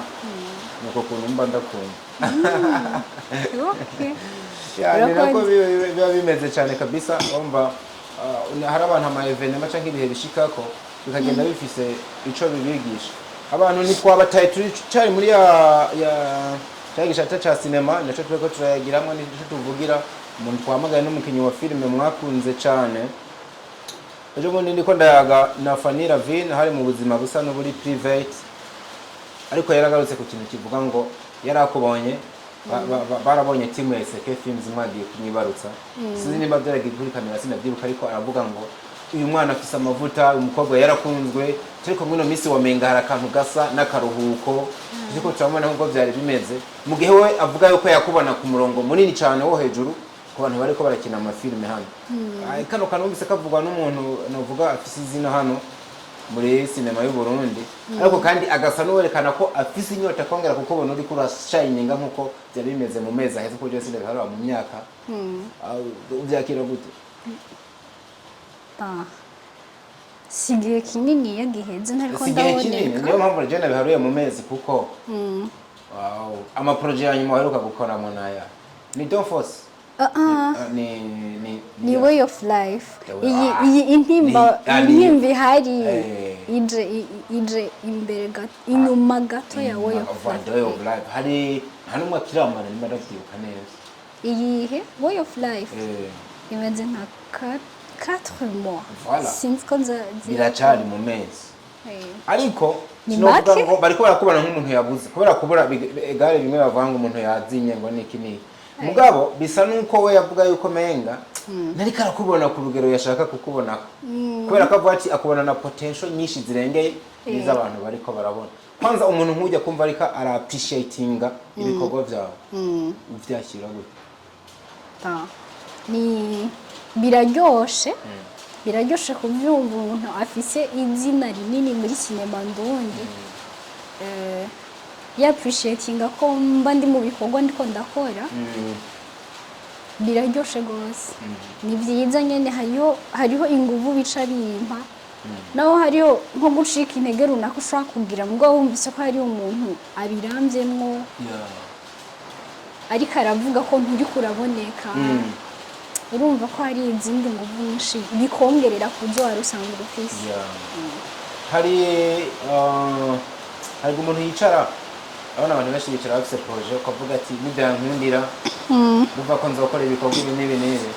nuko kuntu mba ndakunda okay yani nako biba bimeze cyane kabisa umva hari abantu ama evenement cyangwa ibihe bishikako bikagenda bifise ico bibigisha abantu ntitwabataye turi cyari muri ya cyagisha cha cinema naco tweko turayagiramo n'icyo tuvugira umuntu twamagaye n'umukinyi wa filime mwakunze cyane ejo bundi ndiko ndayaga na Fanny Lavine hari mu buzima busa n'uburi private ariko yaragarutse ku kintu kivuga ngo yarakubonye barabonye timu ya Iseke films mwagiye kunyibarutsa sinzi nimba byaragiye kuri kamera sinabyiruka ariko aravuga ngo uyu mwana afise amavuta uyu mukobwa yarakunzwe ariko mwino minsi wamenga hari akantu gasa n'akaruhuko ariko turabona nk'uko byari bimeze mu gihe we avuga yuko yakubona ku murongo munini cyane wo hejuru ku bantu bariko barakina amafilme hano kano kanumvise kavugwa n'umuntu navuga afise izina hano muri sinema y'u Burundi ariko kandi agasa n'uwerekana ko afise inyota kongera kuko ubona uri kurashininga nk'uko byari bimeze mu mezi aheze ko Jesse Ndabihara mu myaka ubyakira gute sigiye kinini yagiheze ntariko ndaboneka niyo mpamvu Jesse Ndabiharuye mu mezi kuko ama projet yanyuma waheruka gukora mu naya ni Don't Force ni way of life iyi intimba ihari ije imbere inyuma gato ya way of life hari hanumwe kiramana nimba ndavyibuka neza iyihe way of life imeze nka 4 mois since konza biracari mu mezi ariko sinovuga ngo bariko barakubona nk'umuntu yabuze kubera kubura egare bimwe bavanga umuntu yazinye ngo niki mugabo bisa nuko we yavuga yuko menga nari karakubona ku rugero yashaka kukubona kubera ko ati akubona na potential nyinshi zirengeye niza abantu bariko barabona kwanza umuntu nkujya kumva ariko ara appreciatinga ibikorwa byawe uvyakira gute ni biraryoshe kuvyumva umuntu afise izina rinini muri sinema ndundi appreciatinga ko mba ndi mu bikorwa ndiko ndakora biraryoshe gose ni vyiza nyene hariho inguvu bica bimpa naho hariho nko gucika intege runaka ushobora kugira ngo wumvise ko hari umuntu abiramvyemwo ariko aravuga ko nturi kuraboneka urumva ko hari izindi nguvu nyinshi bikongerera kuzo wari usanzwe ufise hari umuntu yicara abana abantu benshi bicara bafise projet ukavuga ati nibyankundira nuva ko nzokora ibikorwa ibi n'ibi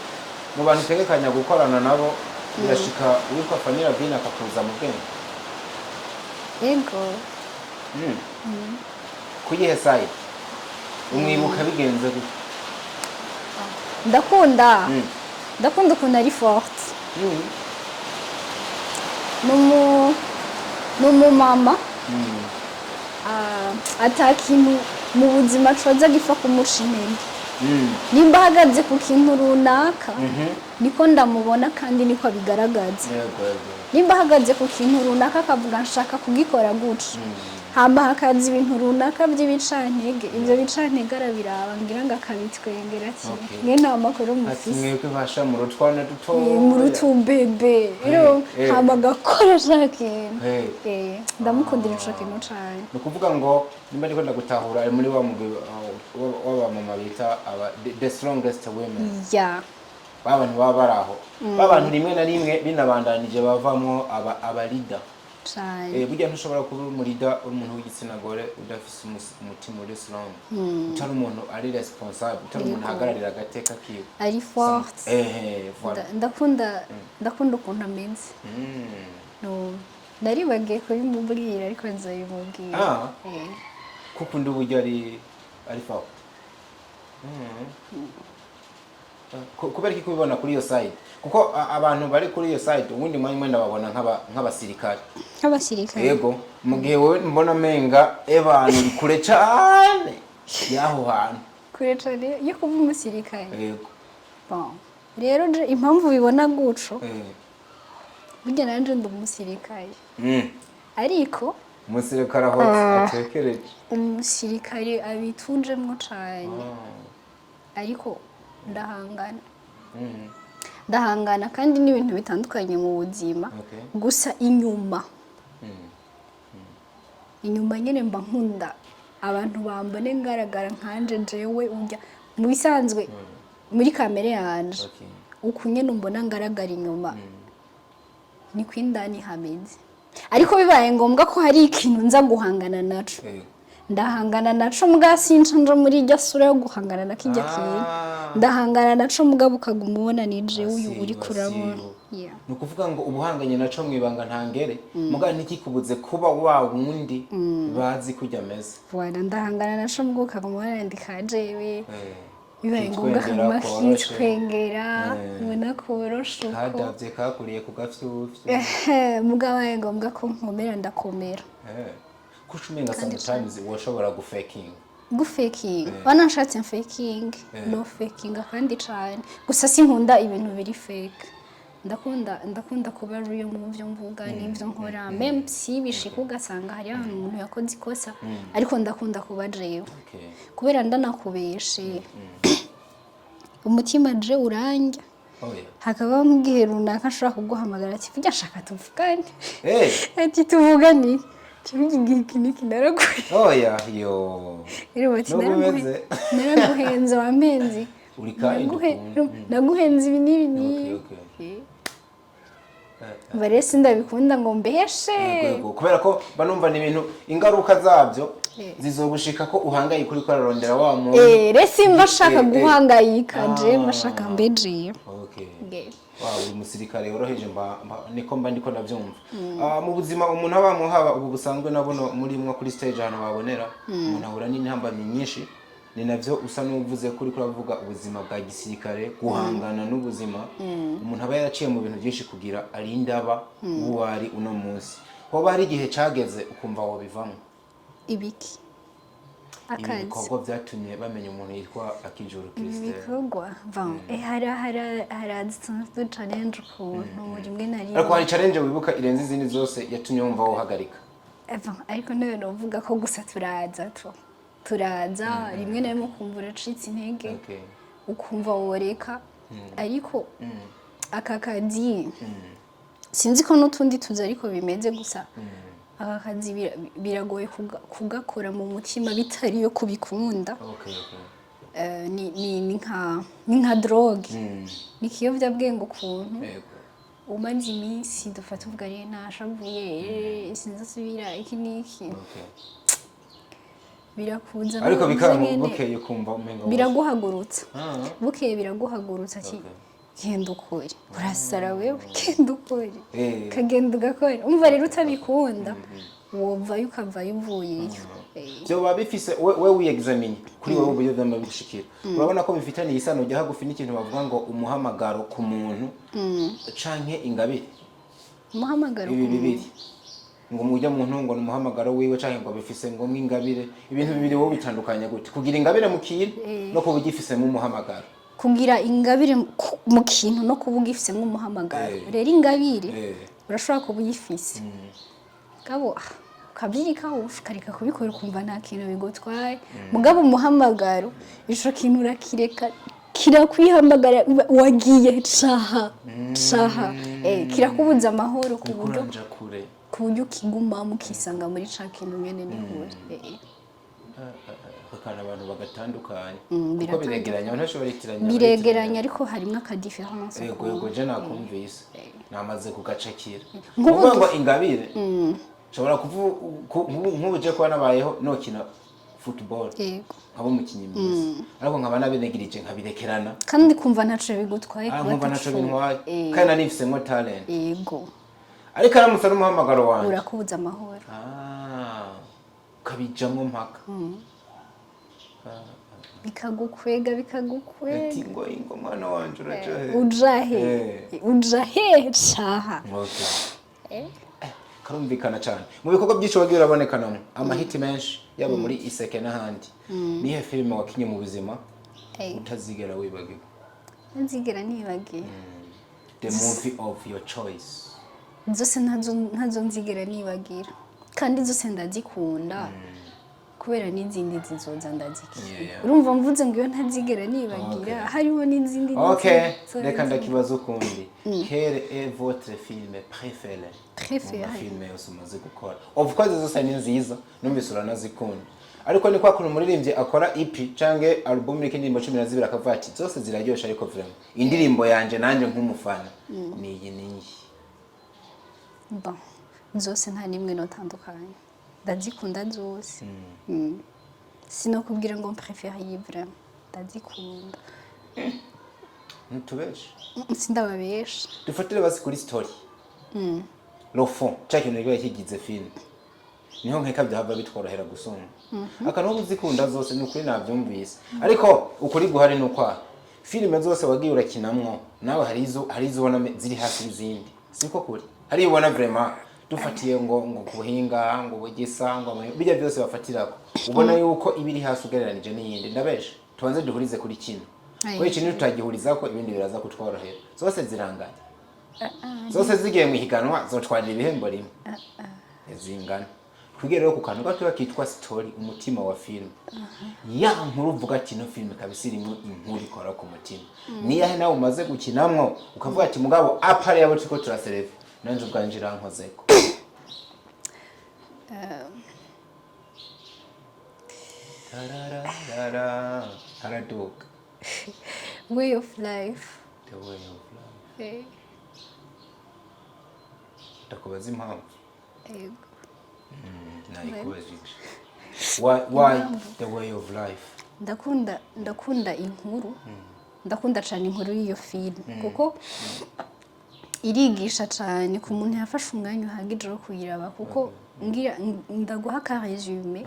mu bantu utegekanya gukorana nabo birashika witwa Fanny Lavine akakuza mu bwenge yego kuyihe side umwibuka bigenze gute ndakunda ukuntu ari forte n'umumama atakintu mu buzima coza gifa kumuca intege nimba ahagaze ku kintu runaka niko ndamubona kandi niko abigaragaza nimba ahagaze ku kintu runaka akavuga nshaka kugikora gutya hamba hakaza ibintu runaka by'ibicantege ibyo bicantege arabiraba ngira ngo akabitwengera kimwe nta makuru mufise mwebwe basha mu rutwana dutoya mu rutubebe rero hamba agakora shake ndamukundira ico kintu cane ni ukuvuga ngo nimba ndiko ndagutahura ari muri wa mugwi w'abamama bita the strongest women babantu baba baraho babantu rimwe na rimwe binabandanije bavamwo aba leader burya ntushobora kuba umurida umuntu w'igitsina gore udafise umutima uri strong utari umuntu ari responsable utari umuntu ahagararira agateka kiwe ari forte ndakunda ukuntu ameze naribagiye kubimubwira ariko nzabimubwira kuko undi uburyo ari forte kubera iki kubibona kuri iyo side kuko abantu bari kuri iyo side ubundi mwenda babona nk'abasirikare yego mu gihe wowe mbona menga abantu kure cyane yaho hantu kure cyane yo kuba umusirikare yego rero impamvu bibona guco burya nanje ndi umusirikare ariko umusirikare aho atekereje umusirikare abitunjemwo cyane ariko ndahangana kandi n'ibintu bitandukanye mu buzima gusa inyuma nyine mba nkunda abantu bambone ngaragara nkanje jewe ujya mu bisanzwe muri kamere yanje uko nyene mbona ngaragara inyuma ni kwindani hameze ariko bibaye ngombwa ko hari ikintu nza guhangana naco ndahangana naco mbwa sinca muri irya sura yo guhangana na kijya kintu ndahangana naco mbwa bukaguma ubona nije uyu uri kurabona ni ukuvuga ngo ubuhanganye naco mwibanga ntangere mbwa ntikikubuze kuba wa wundi bazi kujya meze voilà ndahangana naco mbwa ukaguma ubona ndikajewe bibaye ngombwa hanyuma kitwengera ubona koroshe uko kadavye kakuriye ku gafyufyu mugabaye ngombwa ko nkomera ndakomera kuca umenga sometimes woshobora gufaking wanashatse faking no faking kandi cane gusa sinkunda ibintu biri fake ndakunda kuba real mu byo mvuga n'ibyo nkora même si bishika ugasanga hari ahantu umuntu yakoze ikosa ariko ndakunda kuba real kubera ndanakubeshe umutima je uranja hakaba mu gihe runaka ashobora kuguhamagara ati vuga shaka tuvugane ati tuvugane Kiniki naraguhe. Yo. Ero bati naraguhenze wamenzi. Naguhenze ibi n'ibi. Okay. Barese ndabikunda ngo mbeshe. Kubera ko banumva ni ibintu ingaruka zabyo zizogushika ko uhangayika kuri kwararondera wa muntu. Resi mbashaka guhangayika je mbashaka mbeje. Okay. Uyu musirikare yoroheje niko mba ndiko ndavyumva. Mu buzima umuntu abamwe haba ubu busanzwe nabono muri mwa kuri stage hano babonera umuntu ahura n'intambamye nyinshi ni navyo usa n'uvuze kuri kuravuga ubuzima bwa gisirikare guhangana n'ubuzima umuntu aba yaraciye mu bintu byinshi kugira arindaba uwari uno munsi. Hoba hari igihe cageze ukumva wo bivamo ibiki akazi ibikorwa byatumye bamenya umuntu yitwa AKIJURU CHRISTELLA ibikorwa harazi challenge ukuntu rimwe na rimwe ariko hari challenge wibuka irenze izindi zose yatumye wumva wohagarika ariko nawe novuga ko gusa turaza rimwe na rimwe ukumva uracitse intege ukumva woreka ariko aka kazi sinzi ko n'utundi tuzi ariko bimeze gusa aka kazi biragoye kugakora mu mutima bitari yo kubikunda ni nka drogue ni kiyovyabwenge ukuntu umaze iminsi dufata uvuga ari nashavuye sinzasubira iki niki birakunza ariko bukeye kumva umenga biraguhagurutsa bukeye biraguhagurutsa ati genda ukore urasara wewe genda ukore kagenda ugakora umva rero utabikunda wovayo ukavayo uvuyeyo byo babifise we wiyexamine kuri wowe uburyo by'amabishikira urabona ko bifitaniye isano rya hagufi n'ikintu bavuga ngo umuhamagaro ku muntu canke ingabire umuhamagaro ibi bibiri ngo mujya mu ntungo n'umuhamagaro wiwe canke ngo bifise ngo mw'ingabire ibintu bibiri wowe bitandukanye gute kugira ingabire mu kintu no kuba ugifise mu muhamagaro kugira ingabire mu kintu no kuba ugifise mu muhamagaro rero ingabire urashobora kuba uyifise gabo kabyirika ukareka kubikora ukumva nta kintu bigutwaye mugabo umuhamagaro ico kintu urakireka kirakwihamagara wagiye shaha kirakubuza amahoro ku buryo ukiguma mukisanga muri ca kintu nyene nihure bakana abantu bagatandukanye kuko biregeranya ntashobora itiranya biregeranya ariko harimo aka difference yego je nakumvise namaze kugacakira kuvuga ngo ingabire shobora nk'ubuje kwa nabayeho nokina football nkabo mukinyi mwiza ariko nkaba nabenegirije nkabirekerana kandi kumva ntaco bigutwaye kumva ntaco bintwaye kandi nanifisemo talent yego ariko aramutse n'umuhamagaro wanje urakubuza amahoro kabijamwo mpaka bikagukwega ati ngo mwana wanje ujahe shaha karumvikana cyane mu bikorwa byinshi wagiye urabonekana amahiti menshi yaba muri Iseke n'ahandi nihe filime wakinye mu buzima utazigera wibagirwa nzigera nibagiye the movie of your choice zose ntazo nzigera nibagira kandi zose ndazikunda kubera n'izindi zizoza ndazikira urumva mvuze ngo iyo ntazigera nibagira hariho n'izindi reka ndakibaza ukundi quel est votre film préféré film yose umaze gukora of course zose ni nziza numvise uranazikunda ariko ni kwa kuntu umuririmbyi akora EP canke album iriko indirimbo 12 akavuga ati zose ziraryosha ariko vraiment indirimbo yanje nanje nk'umufana ni iyi niyi zose nta nimwe notandukanye ndazikunda zose sinokubwira ngo préféré vraiment ndazikunda ntubeshe sindababesha dufatire basi kuri story le fond chaque une rero yakigize film niho nkeka byahava bitworohera gusoma akantu uzikunda zose ni ukuri navyumvise ariko ukuri guhari nuko filime zose wagiye urakinamwo nawe hari izo ubona ziri hasi y'izindi siko kuri hari ubona vraiment dufatiye ngo kubuhinga ngo bugisa ngo bijya byose bafatirako ubona yuko ibiri hasi ugereranije n'iyindi ndabesha tubanze duhurize kuri kino we kintu tutagihuriza ko ibindi biraza kutworohera zose ziranganye zose zigiye mu higanwa zotwarira ibihembo rimwe zingana kugira rero ku kantu gato kitwa story umutima wa film ya nkuru uvuga ati no film kabisa irimo inkuru ikora ku mutima niyahe nawe umaze gukinamwo ukavuga ati mugabo apare yabo tuko turasereve nanje ubwanjira nkozeko haraduka way of life the way of life ndakubaza impamvu yego nayikubajije why the way of life ndakunda inkuru ndakunda cyane inkuru y'iyo film kuko irigisha cyane ku muntu yafashe umwanya uhagije wo kuyiraba kuko ngira ndaguha ka resume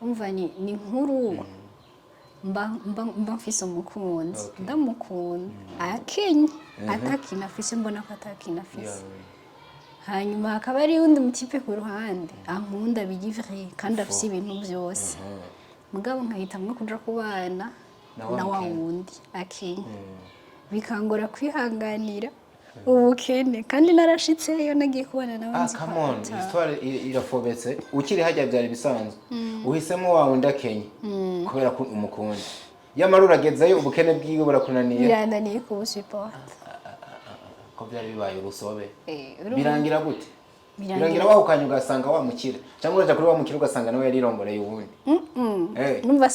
umva ni inkuru mba mfise umukunzi ndamukunda akenye atakina afise mbona ko atakina afise hanyuma hakaba ari undi mutipe ku ruhande ankunda bigivre kandi afise ibintu byose mugabo nkahitamwe kuja kubana na wa wundi akenye bikangora kwihanganira ubukene kandi narashitseyo nagiye kubana n'abandi come on histoire irafobetse ukiri hajya byari bisanzwe uhisemo wa wundi akenye kubera ko umukunda yamara uragezeyo ubukene bwiwe burakunaniye birananiye kubusupport ko byari bibaye urusobe birangira gute birangira wahukanye ugasanga wamukira cyangwa uraja kuri wamukira ugasanga nawe yarirongoreye ubundi numva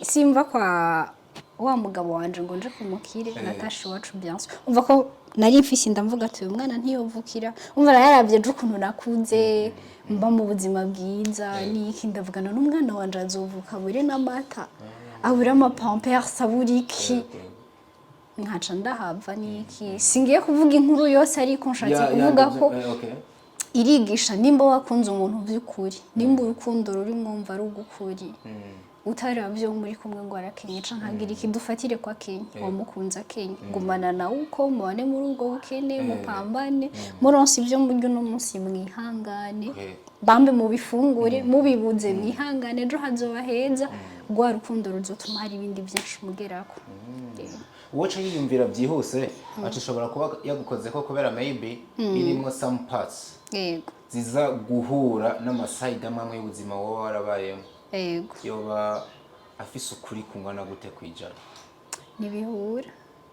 simva kwa wa mugabo wanje ngo nje kumukire natashe wacu byanso umva ko nari mfise ndamvuga ati uyu mwana ntiyovukira umva yaravye je ukuntu nakuze mba mu buzima bwiza niki ndavugana n'umwana wanje azovuka bure n'amata abura ama pampers aburiki nkaca ndahava niki singiye kuvuga inkuru yose ariko nshatse kuvuga ko irigisha nimba wakunze umuntu by'ukuri nimba urukundo ruri mwumva rugukuri utaravyo muri kumwe ngo arakenye canke agira ikidufatire kwa Kenya wamukunza Kenya gumana na uko mubane muri ubwo bukene mupambane muronse ivyo muryo no munsi mwihangane bambe mu bifungure mubibuze mwihangane ejo hazoba heza gwa rukundo ruzotuma hari ibindi byinshi mugerako woca yiyumvira byihuse atishobora kuba yagukoze ko kubera maybe irimo some parts yego ziza guhura n'amaside amwe y'ubuzima wowe warabayemo yego yoba afise ukuri kungana gute kwijana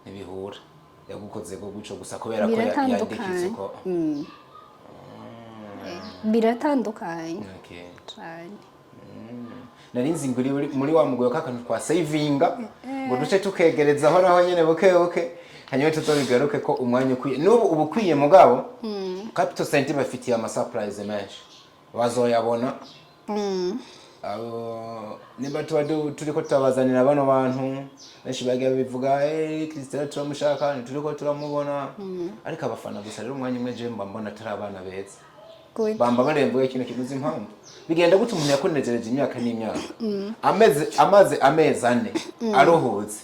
nibihura yagukoze ko guco gusa kubera ko yandikitse ko biratandukanye cyane narinzi nguri muri wa mugoyo kakantu kwa savinga ngo duce tukegereza aho naho nyene buke hanyuma tuzobigaruke ko umwanya ukwiye n'ubu ubukwiye mugabo Capital Center bafitiye ama surprise menshi bazoyabona nimba turiko tutabazanira bano bantu benshi bagiye bivuga Christella turamushaka turiko turamubona ariko abafana gusa rero umwanya umwe je mbona atari abana beza bamba barembuye ikintu kibuze impamvu bigenda gute umuntu yakonejereje imyaka n'imyaka amaze amezi 4 arohotse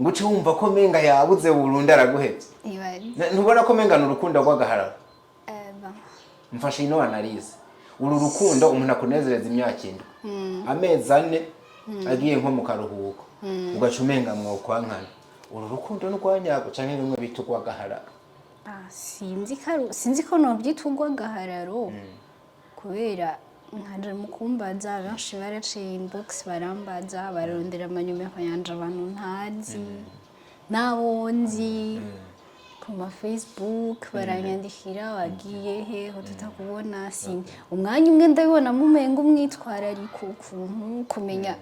nguce wumva ko menga yabuze Burundi araguhetse ntubona ko menga n'urukundo rw'agahararo mfashe ino analyze uru rukundo umuntu akunezereza imyaka 7 amezi 4 agiye nko mu karuhuko ugaca umenga mwokwankana uru rukundo n'urwanyago canke bimwe bitugwa gahararo sinzi ko nobyitugwa gahararo kubera nkaje mukumbaza benshi baraciye inbox barambaza barondera amanyumero yanje abantu ntazi nabo nzi ku ma Facebook baranyandikira wagiye he ho tutakubona sinzi umwanya umwe ndabibona mumenga umwitwarariko ukuntu kumenya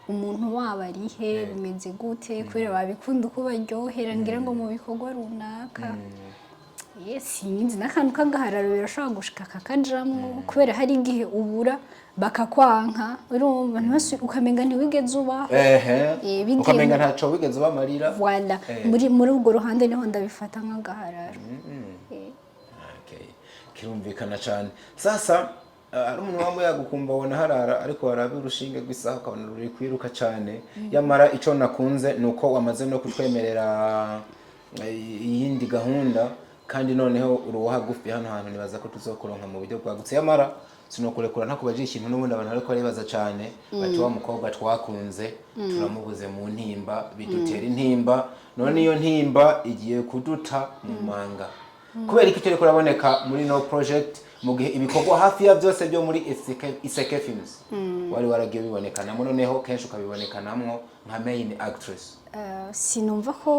umuntu waba ari he bimeze gute kubera babikunda uko baryohera ngira ngo mu bikorwa runaka sinzi n'akantu k'agahararo birashobora gushika kakajamwo kubera hari igihe ubura bakakwanka urumva ukamenga ntiwigeze ubaho ukamenga ntaco wigeze ubamarira voilà muri urwo ruhande niho ndabifata nk'agahararo kirumvikana cyane sasa ari umuntu wamwe yagukumba wona harara ariko warabe urushinge rw'isaha ukabona ruri kwiruka cyane yamara ico nakunze nuko wamaze no kutwemerera iyindi gahunda kandi noneho uruwaha gufi hano hantu nibaza ko tuzokuronka mu buryo bwagutse yamara sinokurekura ntakubaje ikintu n'ubundi abantu ariko aribaza cyane bati wa mukobwa twakunze turamubuze mu ntimba bidutera intimba none iyo ntimba igiye kuduta mu manga kubera iki turiko uraboneka muri no project mu gihe ibikorwa hafi ya byose byo muri Iseke films wari waragiye bibonekanamo noneho kenshi ukabibonekanamwo nka main actress sinumva ko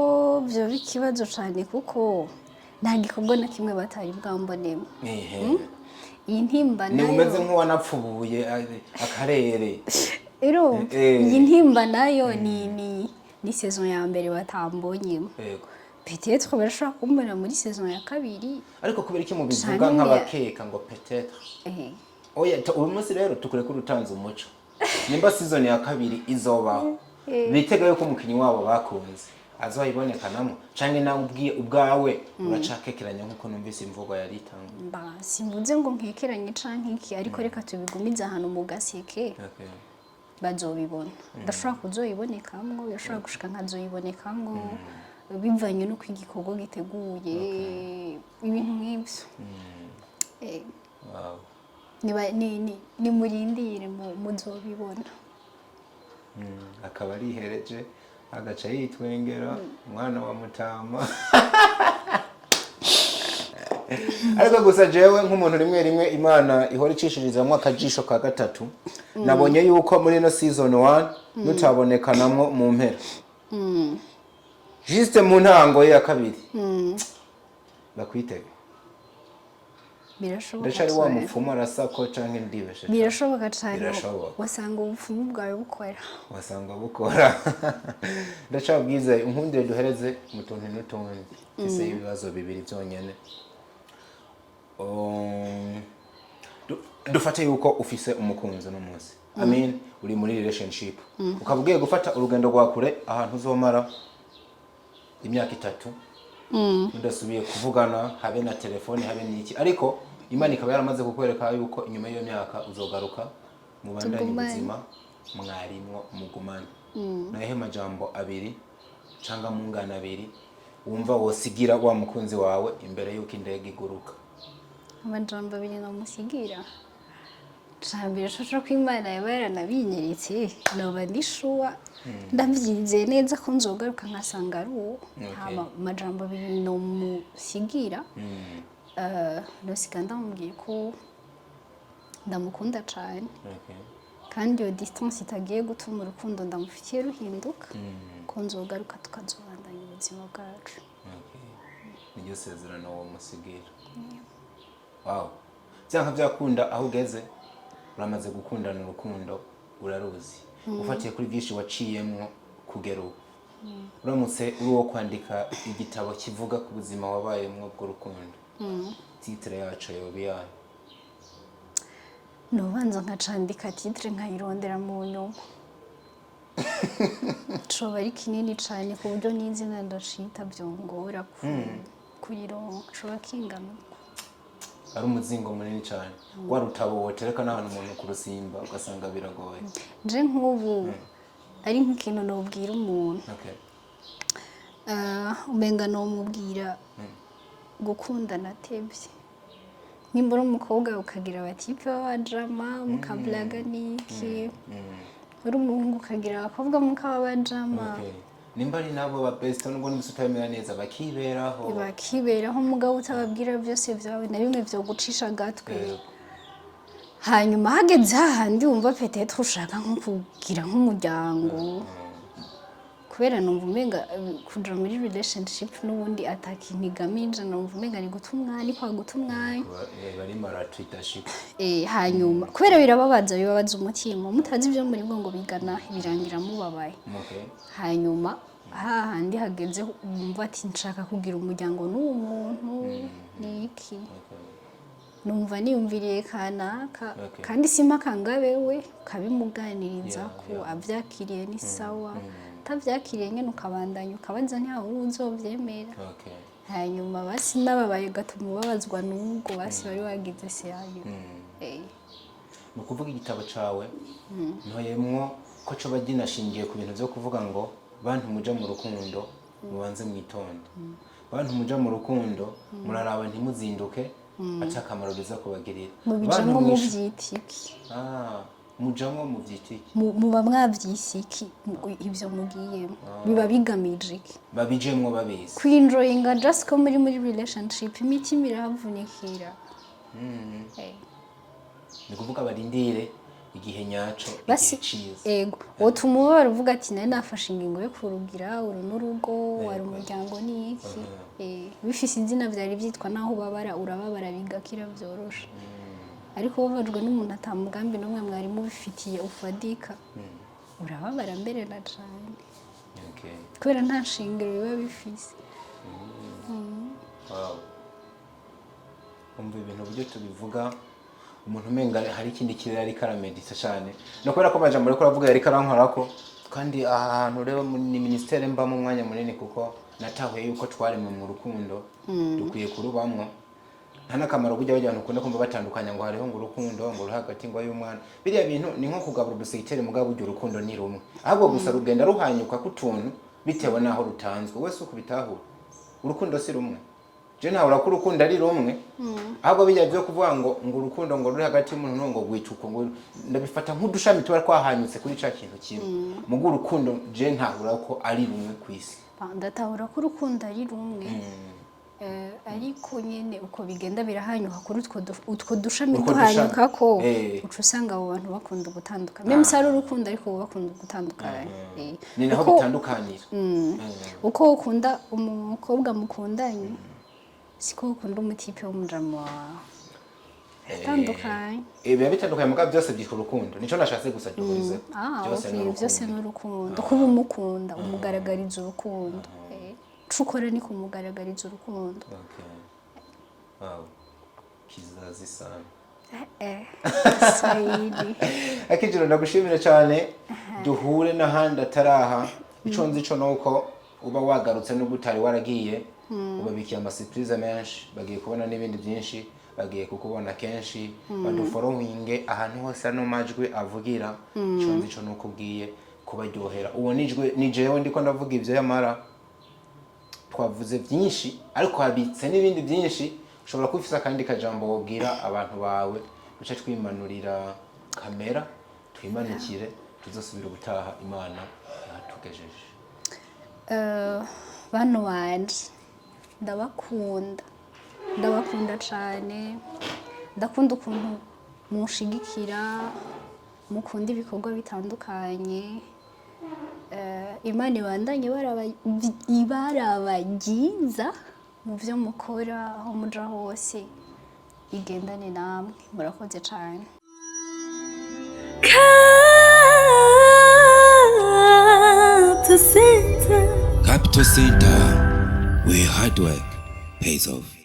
byo bikibazo cyane kuko nta gikorwa na kimwe batari bwambonemo iyi ntimba nayo ni umeze nk'uwanapfubuye akarere ero iyi ntimba nayo ni saison ya mbere batambonyemo yego peut-être barashobora kumbona muri saison ya kabiri ariko kubera iki mu bivuga nk'abakeka ngo peut-être oya uyu munsi rero tukure ko rutanze umuco nimba season ya kabiri izobaho bitega yuko umukinyi wabo bakunze azoyibonekanamo canke nawe ubwawe uracakekeranya nkuko numvise imvugo yari itanga simvuze ngo nkekeranye canke iki ariko reka tubigumiza hano mu gaseke bazobibona ndashobora kuzoyibonekamwo yashobora gushika nkazoyibonekamwo bivanye nuko igikorwa giteguye ibintu nk'ibyo ni murindire muzobibona akaba arihereje agaca yitwengera umwana wa mutama ariko gusa jewe nk'umuntu rimwe imana ihora icishirizamu akajisho ka gatatu nabonye yuko muri no season 1 nutabonekanamwo mu mpera juste mu ntango ya kabiri bakwitega birashoboka ndacari wa mupfumu arasako canke ndibeshe birashoboka cyane wasanga ubupfumu bwawe bukora ndacabwiza inkundire duhereze mu tuntu n'utundi ese ibibazo bibiri byonyene dufate yuko ufise umukunzi no munsi I mean uri muri relationship ukavugiye gufata urugendo rwa kure ahantu uzomara imyaka 3 ndasubiye kuvugana habe na telefone habe n'iki ariko Imana ikaba yaramaze kukwereka yuko inyuma y'iyo myaka uzogaruka mu bandanye ubuzima mwarimwo mugumana nahe majambo abiri canga mu ngana abiri wumva wosigira wa mukunzi wawe imbere yuko indege iguruka amajambo abiri no musigira Chambira shosho kw'Imana yabara nabinyeritse noba ndishuwa ndavyize neza ko nzogaruka nkasanga ari uwo hama majambo abiri no musigira no siganda mubwiye ko ndamukunda cyane kandi iyo distance itagiye gutuma urukundo ndamufitiye ruhinduka ko nzogaruka tukazobandanya ubuzima bwacu niyo sezerano wo musigira wow byanka byakunda aho ugeze uramaze gukundana urukundo uraruzi ufatiye kuri byinshi waciyemwo kugera ubu uramutse uri wo kwandika igitabo kivuga ku buzima wabayemwo bw'urukundo titre yacu yobiyaye nobanza nkacandika titre nkayirondera mu nyuma coba ari kinini cyane ku buryo n'izina ndacita byongora kurironka coba kingana ari umuzingo munini cyane warutabo wotereka n'ahantu umuntu kurusimba ugasanga biragoye je nk'ubu ari nk'ikintu nobwira umuntu umenga nomubwira gukundana tebye nimbura umukobwa ukagira abatipe b'abajama mukablaga niki uri umuhungu ukagira abakobwa mukabajama nimba ari nabo ba best nubwo n'usutamira neza bakiberaho umugabo utababwira byose byawe na bimwe byo gucisha gatwe hanyuma hageze hahandi wumva peut-être ushaka nko kugira nk'umuryango kubera numva umenga kuja muri relationship n'ubundi atakintigamije numva umenga ni gutumwanya kwa gutumwanya bari maratritaship hanyuma kubera birababaza umutima mutazi ibyo muri ngo bigana birangira mubabaye hanyuma hahandi hageze umva ati nshaka kugira umuryango n'uwo muntu niki numva niyumviriye kanaka kandi simpaka ngabewe kabimuganiriza ko avyakiriye ni sawa tavyakiriye nyene ukabandanya ukabaza ntaho uzovyemera hanyuma basi n'ababaye gatuma babazwa n'ubwo basi bari wagize SÉRIE. Mu kuvuga igitabo cawe ntoyemwo ko coba ginashingiye ku bintu byo kuvuga ngo bantu muja mu rukundo mubanze mwitonde, bantu muja mu rukundo muraraba ntimuzinduke atakamaro biza kubagirira. Mubijamwo mu vyitiki. Mujamwo mu vyitiki. Muba mwavyisiki ivyo mugiyemo. Biba bigamije iki? Babijemwo babizi. Kwinjoyinga just ko muri relationship imitima irahavunikira. Ni kuvuga barindire igihe nyaco ciza. Ego. Wotuma baravuga ati nari nafashe ingingo yo kurugira uru n'urugo wari umuryango ni iki. Bifise izina vyari vyitwa naho babara urababara bigakira vyorosha. Ariko bavajwe n'umuntu atamugambi n'umwe mwari mubifitiye ufadika. Urababara mbere na cane. Kubera nta shingiro biba bifise. Umva ibintu buryo tubivuga umuntu umenga hari ikindi kirere ari karameditsa cyane no kubera ko bajambo reko ravuga yari karankorako kandi ahantu rero ni ministere mba mu mwanya munini kuko natahuye yuko twari mu rukundo dukwiye kurubamwo nta nakamaro bujya abantu ukunda kumva batandukanya ngo hariho ngo urukundo ngo ruhagati ngo y'umwana biriya bintu ni nko kugabura udusigitere mugabo buryo urukundo ni rumwe ahubwo gusa rugenda ruhanyuka kutuntu bitewe naho rutanzwe wese uko bitahura urukundo si rumwe je nta urakuru urukundo ari rumwe ahubwo bijya byo kuvuga ngo urukundo ngo ruri hagati y'umuntu ngo gwicuko ngo ndabifata nk'udushami tuba twahanyutse kuri ca kintu kimwe mugu urukundo je nta urako ari rumwe kwisi ndatahura ko urukundo ari rumwe ariko nyene uko bigenda birahanyuka kuri utwo dushami duhanyuka ko uca usanga abo bantu bakunda gutandukana même si ari urukundo ariko bakunda gutandukana ni naho bitandukanira uko ukunda umukobwa mukundanye siko ukunda umutipe w'umujamo wawe tandukanye biba bitandukanye mugabo byose byitwa urukundo nico nashatse gusa duhurize byose n'urukundo kuba umukunda umugaragariza urukundo cukora ni kumugaragariza urukundo wow kizazi sana Swahili Akijuru ndagushimira cyane duhure n'ahandi ataraha ico nzi co nuko uba wagarutse n'ubutari waragiye ubabikiye ama surprise menshi bagiye kubona n'ibindi byinshi bagiye kukubona kenshi badufollowinge ahantu hose no majwi avugira ico nzi co nuko ubwiye kubaryohera uwo ni jewe ndiko ndavuga ivyo yamara twavuze byinshi ariko habitse n'ibindi byinshi ushobora kwifisa kandi kajambo wobwira abantu bawe duce twimanurira kamera twimanukire tuzosubira gutaha Imana yatugejeje bano banje ndabakunda cyane ndakunda ukuntu mushigikira mukunda ibikorwa bitandukanye Imana ibandanye ibarabagiza mu byo mukora aho muja hose igendane namwe murakoze cyane Capital Center, where hard work pays off.